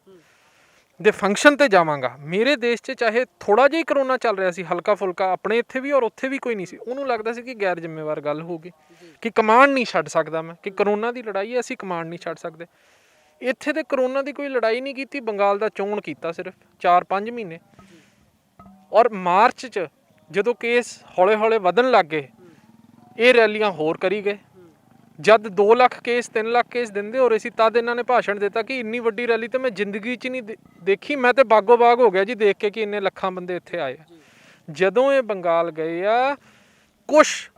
ਦੇ ਫੰਕਸ਼ਨ ਤੇ ਜਾਵਾਂਗਾ, ਮੇਰੇ ਦੇਸ਼ 'ਚ ਚਾਹੇ ਥੋੜਾ ਜਿਹਾ ਹੀ ਕਰੋਨਾ ਚੱਲ ਰਿਹਾ ਸੀ, ਹਲਕਾ ਫੁਲਕਾ, ਆਪਣੇ ਇੱਥੇ ਵੀ ਔਰ ਉੱਥੇ ਵੀ ਕੋਈ ਨਹੀਂ ਸੀ, ਉਹਨੂੰ ਲੱਗਦਾ ਸੀ ਕਿ ਗੈਰ ਜ਼ਿੰਮੇਵਾਰ ਗੱਲ ਹੋਊਗੀ, ਕਿ ਕਮਾਂਡ ਨਹੀਂ ਛੱਡ ਸਕਦਾ ਮੈਂ, ਕਿ ਕਰੋਨਾ ਦੀ ਲੜਾਈ ਹੈ, ਅਸੀਂ ਕਮਾਂਡ ਨਹੀਂ ਛੱਡ ਸਕਦੇ। ਇੱਥੇ ਤੇ ਕਰੋਨਾ ਦੀ ਕੋਈ ਲੜਾਈ ਨਹੀਂ ਕੀਤੀ, ਬੰਗਾਲ ਦਾ ਚੋਣ ਕੀਤਾ ਸਿਰਫ 4-5 ਮਹੀਨੇ। ਔਰ ਮਾਰਚ 'ਚ ਜਦੋਂ ਕੇਸ ਹੌਲੇ ਹੌਲੇ ਵਧਣ ਲੱਗ ਗਏ, ਇਹ ਰੈਲੀਆਂ ਹੋਰ ਕਰੀ ਗਏ। ਜਦ 2 ਲੱਖ ਕੇਸ 3 ਲੱਖ ਕੇਸ ਦਿੰਦੇ ਹੋ ਰਹੇ ਸੀ, ਤਦ ਇਹਨਾਂ ਨੇ ਭਾਸ਼ਣ ਦਿੱਤਾ ਕਿ ਇੰਨੀ ਵੱਡੀ ਰੈਲੀ ਤਾਂ ਮੈਂ ਜ਼ਿੰਦਗੀ 'ਚ ਨਹੀਂ ਦੇਖੀ, ਮੈਂ ਤੇ ਬਾਗੋ ਬਾਗ ਹੋ ਗਿਆ ਜੀ ਦੇਖ ਕੇ ਕਿ ਇੰਨੇ ਲੱਖਾਂ ਬੰਦੇ ਇੱਥੇ ਆਏ। ਜਦੋਂ ਇਹ ਬੰਗਾਲ ਗਏ ਆ, ਕੁਛ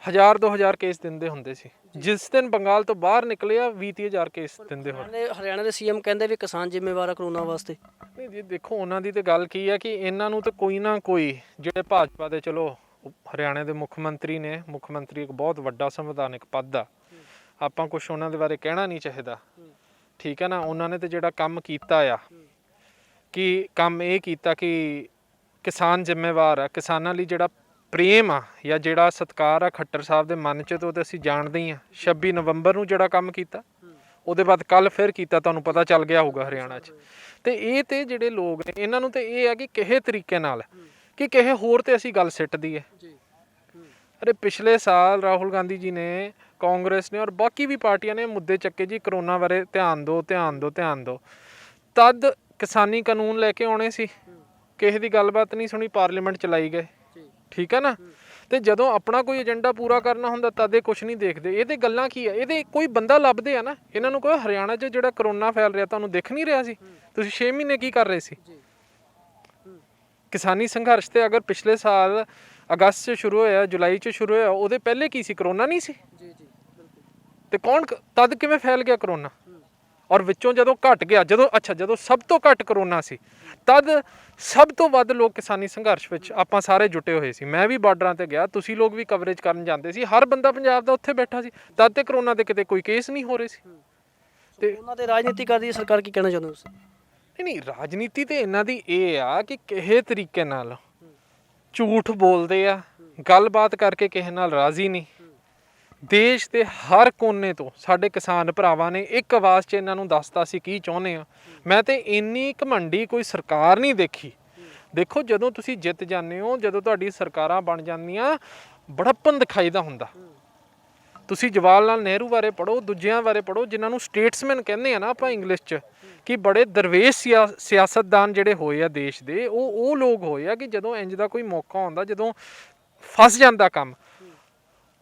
1000-2000 ਕੇਸ ਦਿੰਦੇ ਹੁੰਦੇ ਸੀ, ਜਿਸ ਦਿਨ ਬੰਗਾਲ ਤੋਂ ਬਾਹਰ ਨਿਕਲੇ ਆ 20-30,000 ਕੇਸ ਦਿੰਦੇ ਹੋ। ਹਰਿਆਣਾ ਦੇ ਸੀਐਮ ਕਹਿੰਦੇ ਵੀ ਕਿਸਾਨ ਜ਼ਿੰਮੇਵਾਰ ਆ ਕਰੋਨਾ ਵਾਸਤੇ। ਨਹੀਂ ਜੀ, ਦੇਖੋ ਉਹਨਾਂ ਦੀ ਤੇ ਗੱਲ ਕੀ ਹੈ ਕਿ ਇਹਨਾਂ ਨੂੰ ਤਾਂ ਕੋਈ ਨਾ ਕੋਈ, ਜਿਹੜੇ ਭਾਜਪਾ ਦੇ, ਚਲੋ ਹਰਿਆਣੇ ਦੇ ਮੁੱਖ ਮੰਤਰੀ ਨੇ, ਮੁੱਖ ਮੰਤਰੀ ਇੱਕ ਬਹੁਤ ਵੱਡਾ ਸੰਵਿਧਾਨਕ ਪਦ ਆ, ਆਪਾਂ ਕੁਛ ਉਹਨਾਂ ਦੇ ਬਾਰੇ ਕਹਿਣਾ ਨਹੀਂ ਚਾਹੀਦਾ, ਠੀਕ ਹੈ ਨਾ। ਉਹਨਾਂ ਨੇ ਤੇ ਜਿਹੜਾ ਕੰਮ ਕੀਤਾ ਆ, ਕਿ ਕੰਮ ਇਹ ਕੀਤਾ ਕਿ ਕਿਸਾਨ ਜ਼ਿੰਮੇਵਾਰ ਆ, ਕਿਸਾਨਾਂ ਲਈ ਜਿਹੜਾ ਪ੍ਰੇਮ ਆ ਜਾਂ ਜਿਹੜਾ ਸਤਿਕਾਰ ਆ ਖੱਟਰ ਸਾਹਿਬ ਦੇ ਮਨ 'ਚ, ਤਾਂ ਅਸੀਂ ਜਾਣਦੇ ਹੀ ਆ। 26 ਨਵੰਬਰ ਨੂੰ ਜਿਹੜਾ ਕੰਮ ਕੀਤਾ, ਉਹਦੇ ਬਾਅਦ ਕੱਲ ਫਿਰ ਕੀਤਾ, ਤੁਹਾਨੂੰ ਪਤਾ ਚੱਲ ਗਿਆ ਹੋਊਗਾ ਹਰਿਆਣਾ 'ਚ। ਤੇ ਇਹ ਤੇ ਜਿਹੜੇ ਲੋਕ ਨੇ, ਇਹਨਾਂ ਨੂੰ ਤੇ ਇਹ ਆ ਕਿ ਕਿਸੇ ਤਰੀਕੇ ਨਾਲ ਕਿ ਕਿਸੇ ਹੋਰ ਤੇ ਅਸੀਂ ਗੱਲ ਸਿੱਟ ਦਈਏ। ਅਰੇ ਪਿਛਲੇ ਸਾਲ ਰਾਹੁਲ ਗਾਂਧੀ ਜੀ ਨੇ, ਕਾਂਗਰਸ ਨੇ ਔਰ ਬਾਕੀ ਵੀ ਪਾਰਟੀਆਂ ਨੇ ਮੁੱਦੇ ਚੱਕੇ ਜੀ, ਕਰੋਨਾ ਬਾਰੇ ਧਿਆਨ ਦਿਓ, ਧਿਆਨ ਦਿਓ, ਧਿਆਨ ਦਿਓ। ਤਦ ਕਿਸਾਨੀ ਕਾਨੂੰਨ ਲੈ ਕੇ ਆਉਣੇ ਸੀ, ਕਿਸੇ ਦੀ ਗੱਲਬਾਤ ਨਹੀਂ ਸੁਣੀ, ਪਾਰਲੀਮੈਂਟ ਚਲਾਈ ਗਏ, ਠੀਕ ਹੈ ਨਾ। ਤੇ ਜਦੋਂ ਆਪਣਾ ਕੋਈ ਏਜੰਡਾ ਪੂਰਾ ਕਰਨਾ ਹੁੰਦਾ ਤਦ ਇਹ ਕੁਛ ਨਹੀਂ ਦੇਖਦੇ। ਇਹਦੇ ਗੱਲਾਂ ਕੀ ਆ, ਇਹਦੇ ਕੋਈ ਬੰਦਾ ਲੱਭਦੇ ਆ ਨਾ। ਇਹਨਾਂ ਨੂੰ ਕੋਈ ਹਰਿਆਣਾ 'ਚ ਜਿਹੜਾ ਕਰੋਨਾ ਫੈਲ ਰਿਹਾ ਤੁਹਾਨੂੰ ਦਿਖ ਨਹੀਂ ਰਿਹਾ ਸੀ? ਤੁਸੀਂ 6 ਮਹੀਨੇ ਕੀ ਕਰ ਰਹੇ ਸੀ? ਕਿਸਾਨੀ ਸੰਘਰਸ਼ ਤੇ ਅਗਰ ਪਿਛਲੇ ਸਾਲ ਅਗਸਤ 'ਚ ਸ਼ੁਰੂ ਹੋਇਆ, ਜੁਲਾਈ 'ਚ ਸ਼ੁਰੂ ਹੋਇਆ, ਉਹਦੇ ਪਹਿਲੇ ਕੀ ਸੀ? ਕਰੋਨਾ ਨਹੀਂ ਸੀ? ਤੇ ਕੌਣ, ਤਦ ਕਿਵੇਂ ਫੈਲ ਗਿਆ ਕਰੋਨਾ? ਔਰ ਵਿੱਚੋਂ ਜਦੋਂ ਘਟ ਗਿਆ, ਜਦੋਂ ਸਭ ਤੋਂ ਘੱਟ ਕਰੋਨਾ ਸੀ, ਤਦ ਸਭ ਤੋਂ ਵੱਧ ਲੋਕ ਕਿਸਾਨੀ ਸੰਘਰਸ਼ ਵਿੱਚ ਆਪਾਂ ਸਾਰੇ ਜੁਟੇ ਹੋਏ ਸੀ। ਮੈਂ ਵੀ ਬਾਰਡਰਾਂ ਤੇ ਗਿਆ, ਤੁਸੀਂ ਲੋਕ ਵੀ ਕਵਰੇਜ ਕਰਨ ਜਾਂਦੇ ਸੀ, ਹਰ ਬੰਦਾ ਪੰਜਾਬ ਦਾ ਉੱਥੇ ਬੈਠਾ ਸੀ। ਤਦ ਤੇ ਕਰੋਨਾ ਦੇ ਕਿਤੇ ਕੋਈ ਕੇਸ ਨਹੀਂ ਹੋ ਰਹੇ ਸੀ। ਤੇ ਉਹਨਾਂ ਤੇ ਰਾਜਨੀਤੀ ਕਰਦੀ ਸਰਕਾਰ, ਕੀ ਕਹਿਣਾ ਚਾਹੁੰਦੇ ਹੋ ਤੁਸੀਂ? ਨਹੀਂ, ਰਾਜਨੀਤੀ ਤੇ ਇਹਨਾਂ ਦੀ ਇਹ ਆ ਕਿ ਕਿਸੇ ਤਰੀਕੇ ਨਾਲ ਝੂਠ ਬੋਲਦੇ ਆ, ਗੱਲਬਾਤ ਕਰਕੇ ਕਿਸੇ ਨਾਲ ਰਾਜ਼ੀ ਨਹੀਂ। ਦੇਸ਼ ਦੇ ਹਰ ਕੋਨੇ ਤੋਂ ਸਾਡੇ ਕਿਸਾਨ ਭਰਾਵਾਂ ਨੇ ਇੱਕ ਆਵਾਜ਼ 'ਚ ਇਹਨਾਂ ਨੂੰ ਦੱਸਤਾ ਸੀ ਕੀ ਚਾਹੁੰਦੇ ਆ। ਮੈਂ ਤੇ ਇੰਨੀ ਘਮੰਡੀ ਕੋਈ ਸਰਕਾਰ ਨਹੀਂ ਦੇਖੀ। ਦੇਖੋ, ਜਦੋਂ ਤੁਸੀਂ ਜਿੱਤ ਜਾਂਦੇ ਹੋ, ਜਦੋਂ ਤੁਹਾਡੀ ਸਰਕਾਰਾਂ ਬਣ ਜਾਂਦੀਆਂ, ਬੜਾਪਨ ਦਿਖਾਈਦਾ ਹੁੰਦਾ। ਤੁਸੀਂ ਜਵਾਹਰ ਲਾਲ ਨਹਿਰੂ ਬਾਰੇ ਪੜ੍ਹੋ, ਦੂਜਿਆਂ ਬਾਰੇ ਪੜ੍ਹੋ, ਜਿਨ੍ਹਾਂ ਨੂੰ ਸਟੇਟਸਮੈਨ ਕਹਿੰਦੇ ਆ ਨਾ ਆਪਾਂ ਇੰਗਲਿਸ਼ 'ਚ, ਕਿ ਬੜੇ ਦਰਵੇਸ਼ ਸਿਆਸਤਦਾਨ ਜਿਹੜੇ ਹੋਏ ਆ ਦੇਸ਼ ਦੇ, ਉਹ ਲੋਕ ਹੋਏ ਆ ਕਿ ਜਦੋਂ ਇੰਜ ਦਾ ਕੋਈ ਮੌਕਾ ਆਉਂਦਾ, ਜਦੋਂ ਫਸ ਜਾਂਦਾ ਕੰਮ,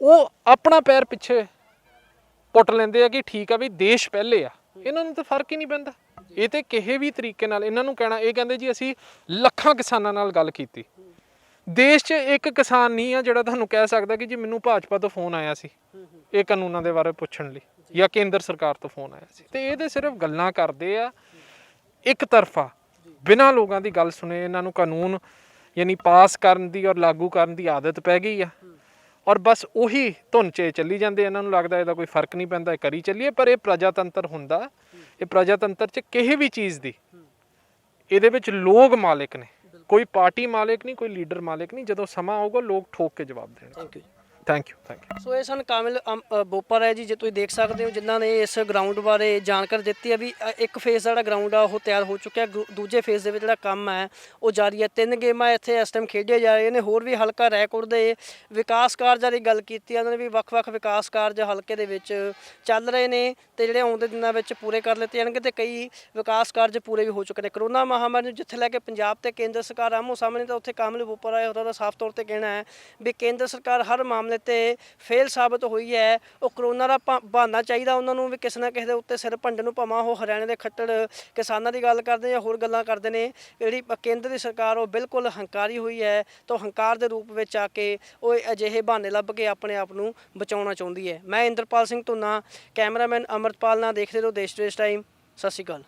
ਉਹ ਆਪਣਾ ਪੈਰ ਪਿੱਛੇ ਪੁੱਟ ਲੈਂਦੇ ਆ ਕਿ ਠੀਕ ਆ ਵੀ ਦੇਸ਼ ਪਹਿਲੇ ਆ। ਇਹਨਾਂ ਨੂੰ ਤਾਂ ਫਰਕ ਹੀ ਨਹੀਂ ਪੈਂਦਾ। ਇਹ ਤੇ ਕਿਸੇ ਵੀ ਤਰੀਕੇ ਨਾਲ ਇਹਨਾਂ ਨੂੰ ਕਹਿਣਾ, ਇਹ ਕਹਿੰਦੇ ਜੀ ਅਸੀਂ ਲੱਖਾਂ ਕਿਸਾਨਾਂ ਨਾਲ ਗੱਲ ਕੀਤੀ। ਦੇਸ਼ 'ਚ ਇੱਕ ਕਿਸਾਨ ਨਹੀਂ ਆ ਜਿਹੜਾ ਤੁਹਾਨੂੰ ਕਹਿ ਸਕਦਾ ਕਿ ਜੀ ਮੈਨੂੰ ਭਾਜਪਾ ਤੋਂ ਫੋਨ ਆਇਆ ਸੀ ਇਹ ਕਾਨੂੰਨਾਂ ਦੇ ਬਾਰੇ ਪੁੱਛਣ ਲਈ, ਜਾਂ ਕੇਂਦਰ ਸਰਕਾਰ ਤੋਂ ਫੋਨ ਆਇਆ ਸੀ। ਤੇ ਇਹ ਤੇ ਸਿਰਫ ਗੱਲਾਂ ਕਰਦੇ ਆ ਇੱਕ ਤਰਫਾ, ਬਿਨਾਂ ਲੋਕਾਂ ਦੀ ਗੱਲ ਸੁਣੇ। ਇਹਨਾਂ ਨੂੰ ਕਾਨੂੰਨ ਯਾਨੀ ਪਾਸ ਕਰਨ ਦੀ ਔਰ ਲਾਗੂ ਕਰਨ ਦੀ ਆਦਤ ਪੈ ਗਈ ਆ, ਔਰ ਬਸ ਉਹੀ ਧੁਨ 'ਚ ਚੱਲੀ ਜਾਂਦੇ। ਇਹਨਾਂ ਨੂੰ ਲੱਗਦਾ ਇਹਦਾ ਕੋਈ ਫਰਕ ਨਹੀਂ ਪੈਂਦਾ, ਇਹ ਕਰੀ ਚੱਲੀਏ। ਪਰ ਇਹ ਪ੍ਰਜਾਤੰਤਰ ਹੁੰਦਾ, ਇਹ ਪ੍ਰਜਾਤੰਤਰ 'ਚ ਕਿਸੇ ਵੀ ਚੀਜ਼ ਦੀ, ਇਹਦੇ ਵਿੱਚ ਲੋਕ ਮਾਲਿਕ ਨੇ, ਕੋਈ ਪਾਰਟੀ ਮਾਲਿਕ ਨਹੀਂ, ਕੋਈ ਲੀਡਰ ਮਾਲਿਕ ਨਹੀਂ। ਜਦੋਂ ਸਮਾਂ ਆਊਗਾ ਲੋਕ ਠੋਕ ਕੇ ਜਵਾਬ ਦੇਣਗੇ। Thank you. Thank you so ਇਹ ਸਨ ਕਾਮਿਲ ਬੋਪਾ ਰਾਏ ਜੀ, ਜੇ ਤੁਸੀਂ ਦੇਖ ਸਕਦੇ ਹੋ, ਜਿਨ੍ਹਾਂ ਨੇ ਇਸ ਗਰਾਊਂਡ ਬਾਰੇ ਜਾਣਕਾਰੀ ਦਿੱਤੀ ਹੈ ਵੀ ਇੱਕ ਫੇਜ਼ ਦਾ ਜਿਹੜਾ ਗਰਾਊਂਡ ਆ ਉਹ ਤਿਆਰ ਹੋ ਚੁੱਕਿਆ, ਦੂਜੇ ਫੇਜ਼ ਦੇ ਵਿੱਚ ਜਿਹੜਾ ਕੰਮ ਹੈ ਉਹ ਜਾਰੀ ਹੈ। 3 ਗੇਮਾਂ ਇੱਥੇ ਇਸ ਟਾਈਮ ਖੇਡੀਆਂ ਜਾ ਰਹੀਆਂ ਨੇ। ਹੋਰ ਵੀ ਹਲਕਾ ਰੈਕੋਰਡ ਦੇ ਵਿਕਾਸ ਕਾਰਜਾਂ ਦੀ ਗੱਲ ਕੀਤੀ ਹੈ ਉਹਨਾਂ ਨੇ ਵੀ, ਵੱਖ-ਵੱਖ ਵਿਕਾਸ ਕਾਰਜ ਹਲਕੇ ਦੇ ਵਿੱਚ ਚੱਲ ਰਹੇ ਨੇ ਤੇ ਜਿਹੜੇ ਆਉਂਦੇ ਦਿਨਾਂ ਵਿੱਚ ਪੂਰੇ ਕਰ ਲਿੱਤੇ ਜਾਣਗੇ ਤੇ ਕਈ ਵਿਕਾਸ ਕਾਰਜ ਪੂਰੇ ਵੀ ਹੋ ਚੁੱਕੇ ਨੇ। ਕਰੋਨਾ ਮਹਾਮਾਰੀ ਨੂੰ ਜਿੱਥੇ ਲੈ ਕੇ ਪੰਜਾਬ ਤੇ ਕੇਂਦਰ ਸਰਕਾਰ ਆਮੋ ਸਾਹਮਣੇ, ਤਾਂ ਉੱਥੇ ਕਾਮਿਲ ਬੋਪਾ ਰਾਏ ਹੋਰਾਂ ਦਾ ਸਾਫ਼ ਤੌਰ ਤੇ ਕਹਿਣਾ ਹੈ ਵੀ ਕੇਂਦਰ ਸਰਕਾਰ ਹਰ ਮਾਮਲੇ ਤੇ ਫੇਲ ਸਾਬਤ ਹੋਈ ਹੈ। ਉਹ ਕਰੋਨਾ ਦਾ ਬਹਾਨਾ ਚਾਹੀਦਾ ਉਹਨਾਂ ਨੂੰ ਵੀ ਕਿਸੇ ਨਾ ਕਿਸੇ ਦੇ ਉੱਤੇ ਸਿਰ ਭੰਡਣ ਨੂੰ, ਭਾਵੇਂ ਉਹ ਹਰਿਆਣੇ ਦੇ ਖੱਟੜ ਕਿਸਾਨਾਂ ਦੀ ਗੱਲ ਕਰਦੇ ਜਾਂ ਹੋਰ ਗੱਲਾਂ ਕਰਦੇ ਨੇ। ਜਿਹੜੀ ਕੇਂਦਰ ਦੀ ਸਰਕਾਰ ਉਹ ਬਿਲਕੁਲ ਹੰਕਾਰੀ ਹੋਈ ਹੈ, ਤਾਂ ਹੰਕਾਰ ਦੇ ਰੂਪ ਵਿੱਚ ਆ ਕੇ ਉਹ ਅਜਿਹੇ ਬਹਾਨੇ ਲੱਭ ਕੇ ਆਪਣੇ ਆਪ ਨੂੰ ਬਚਾਉਣਾ ਚਾਹੁੰਦੀ ਹੈ। ਮੈਂ ਇੰਦਰਪਾਲ ਸਿੰਘ ਧੁੰਨਾ, ਕੈਮਰਾਮੈਨ ਅਮਰਪਾਲ ਨਾਲ, ਦੇਖਦੇ ਰਹੋ ਦੇਸ਼ ਟਾਈਮ। ਸਤਿ ਸ਼੍ਰੀ ਅਕਾਲ।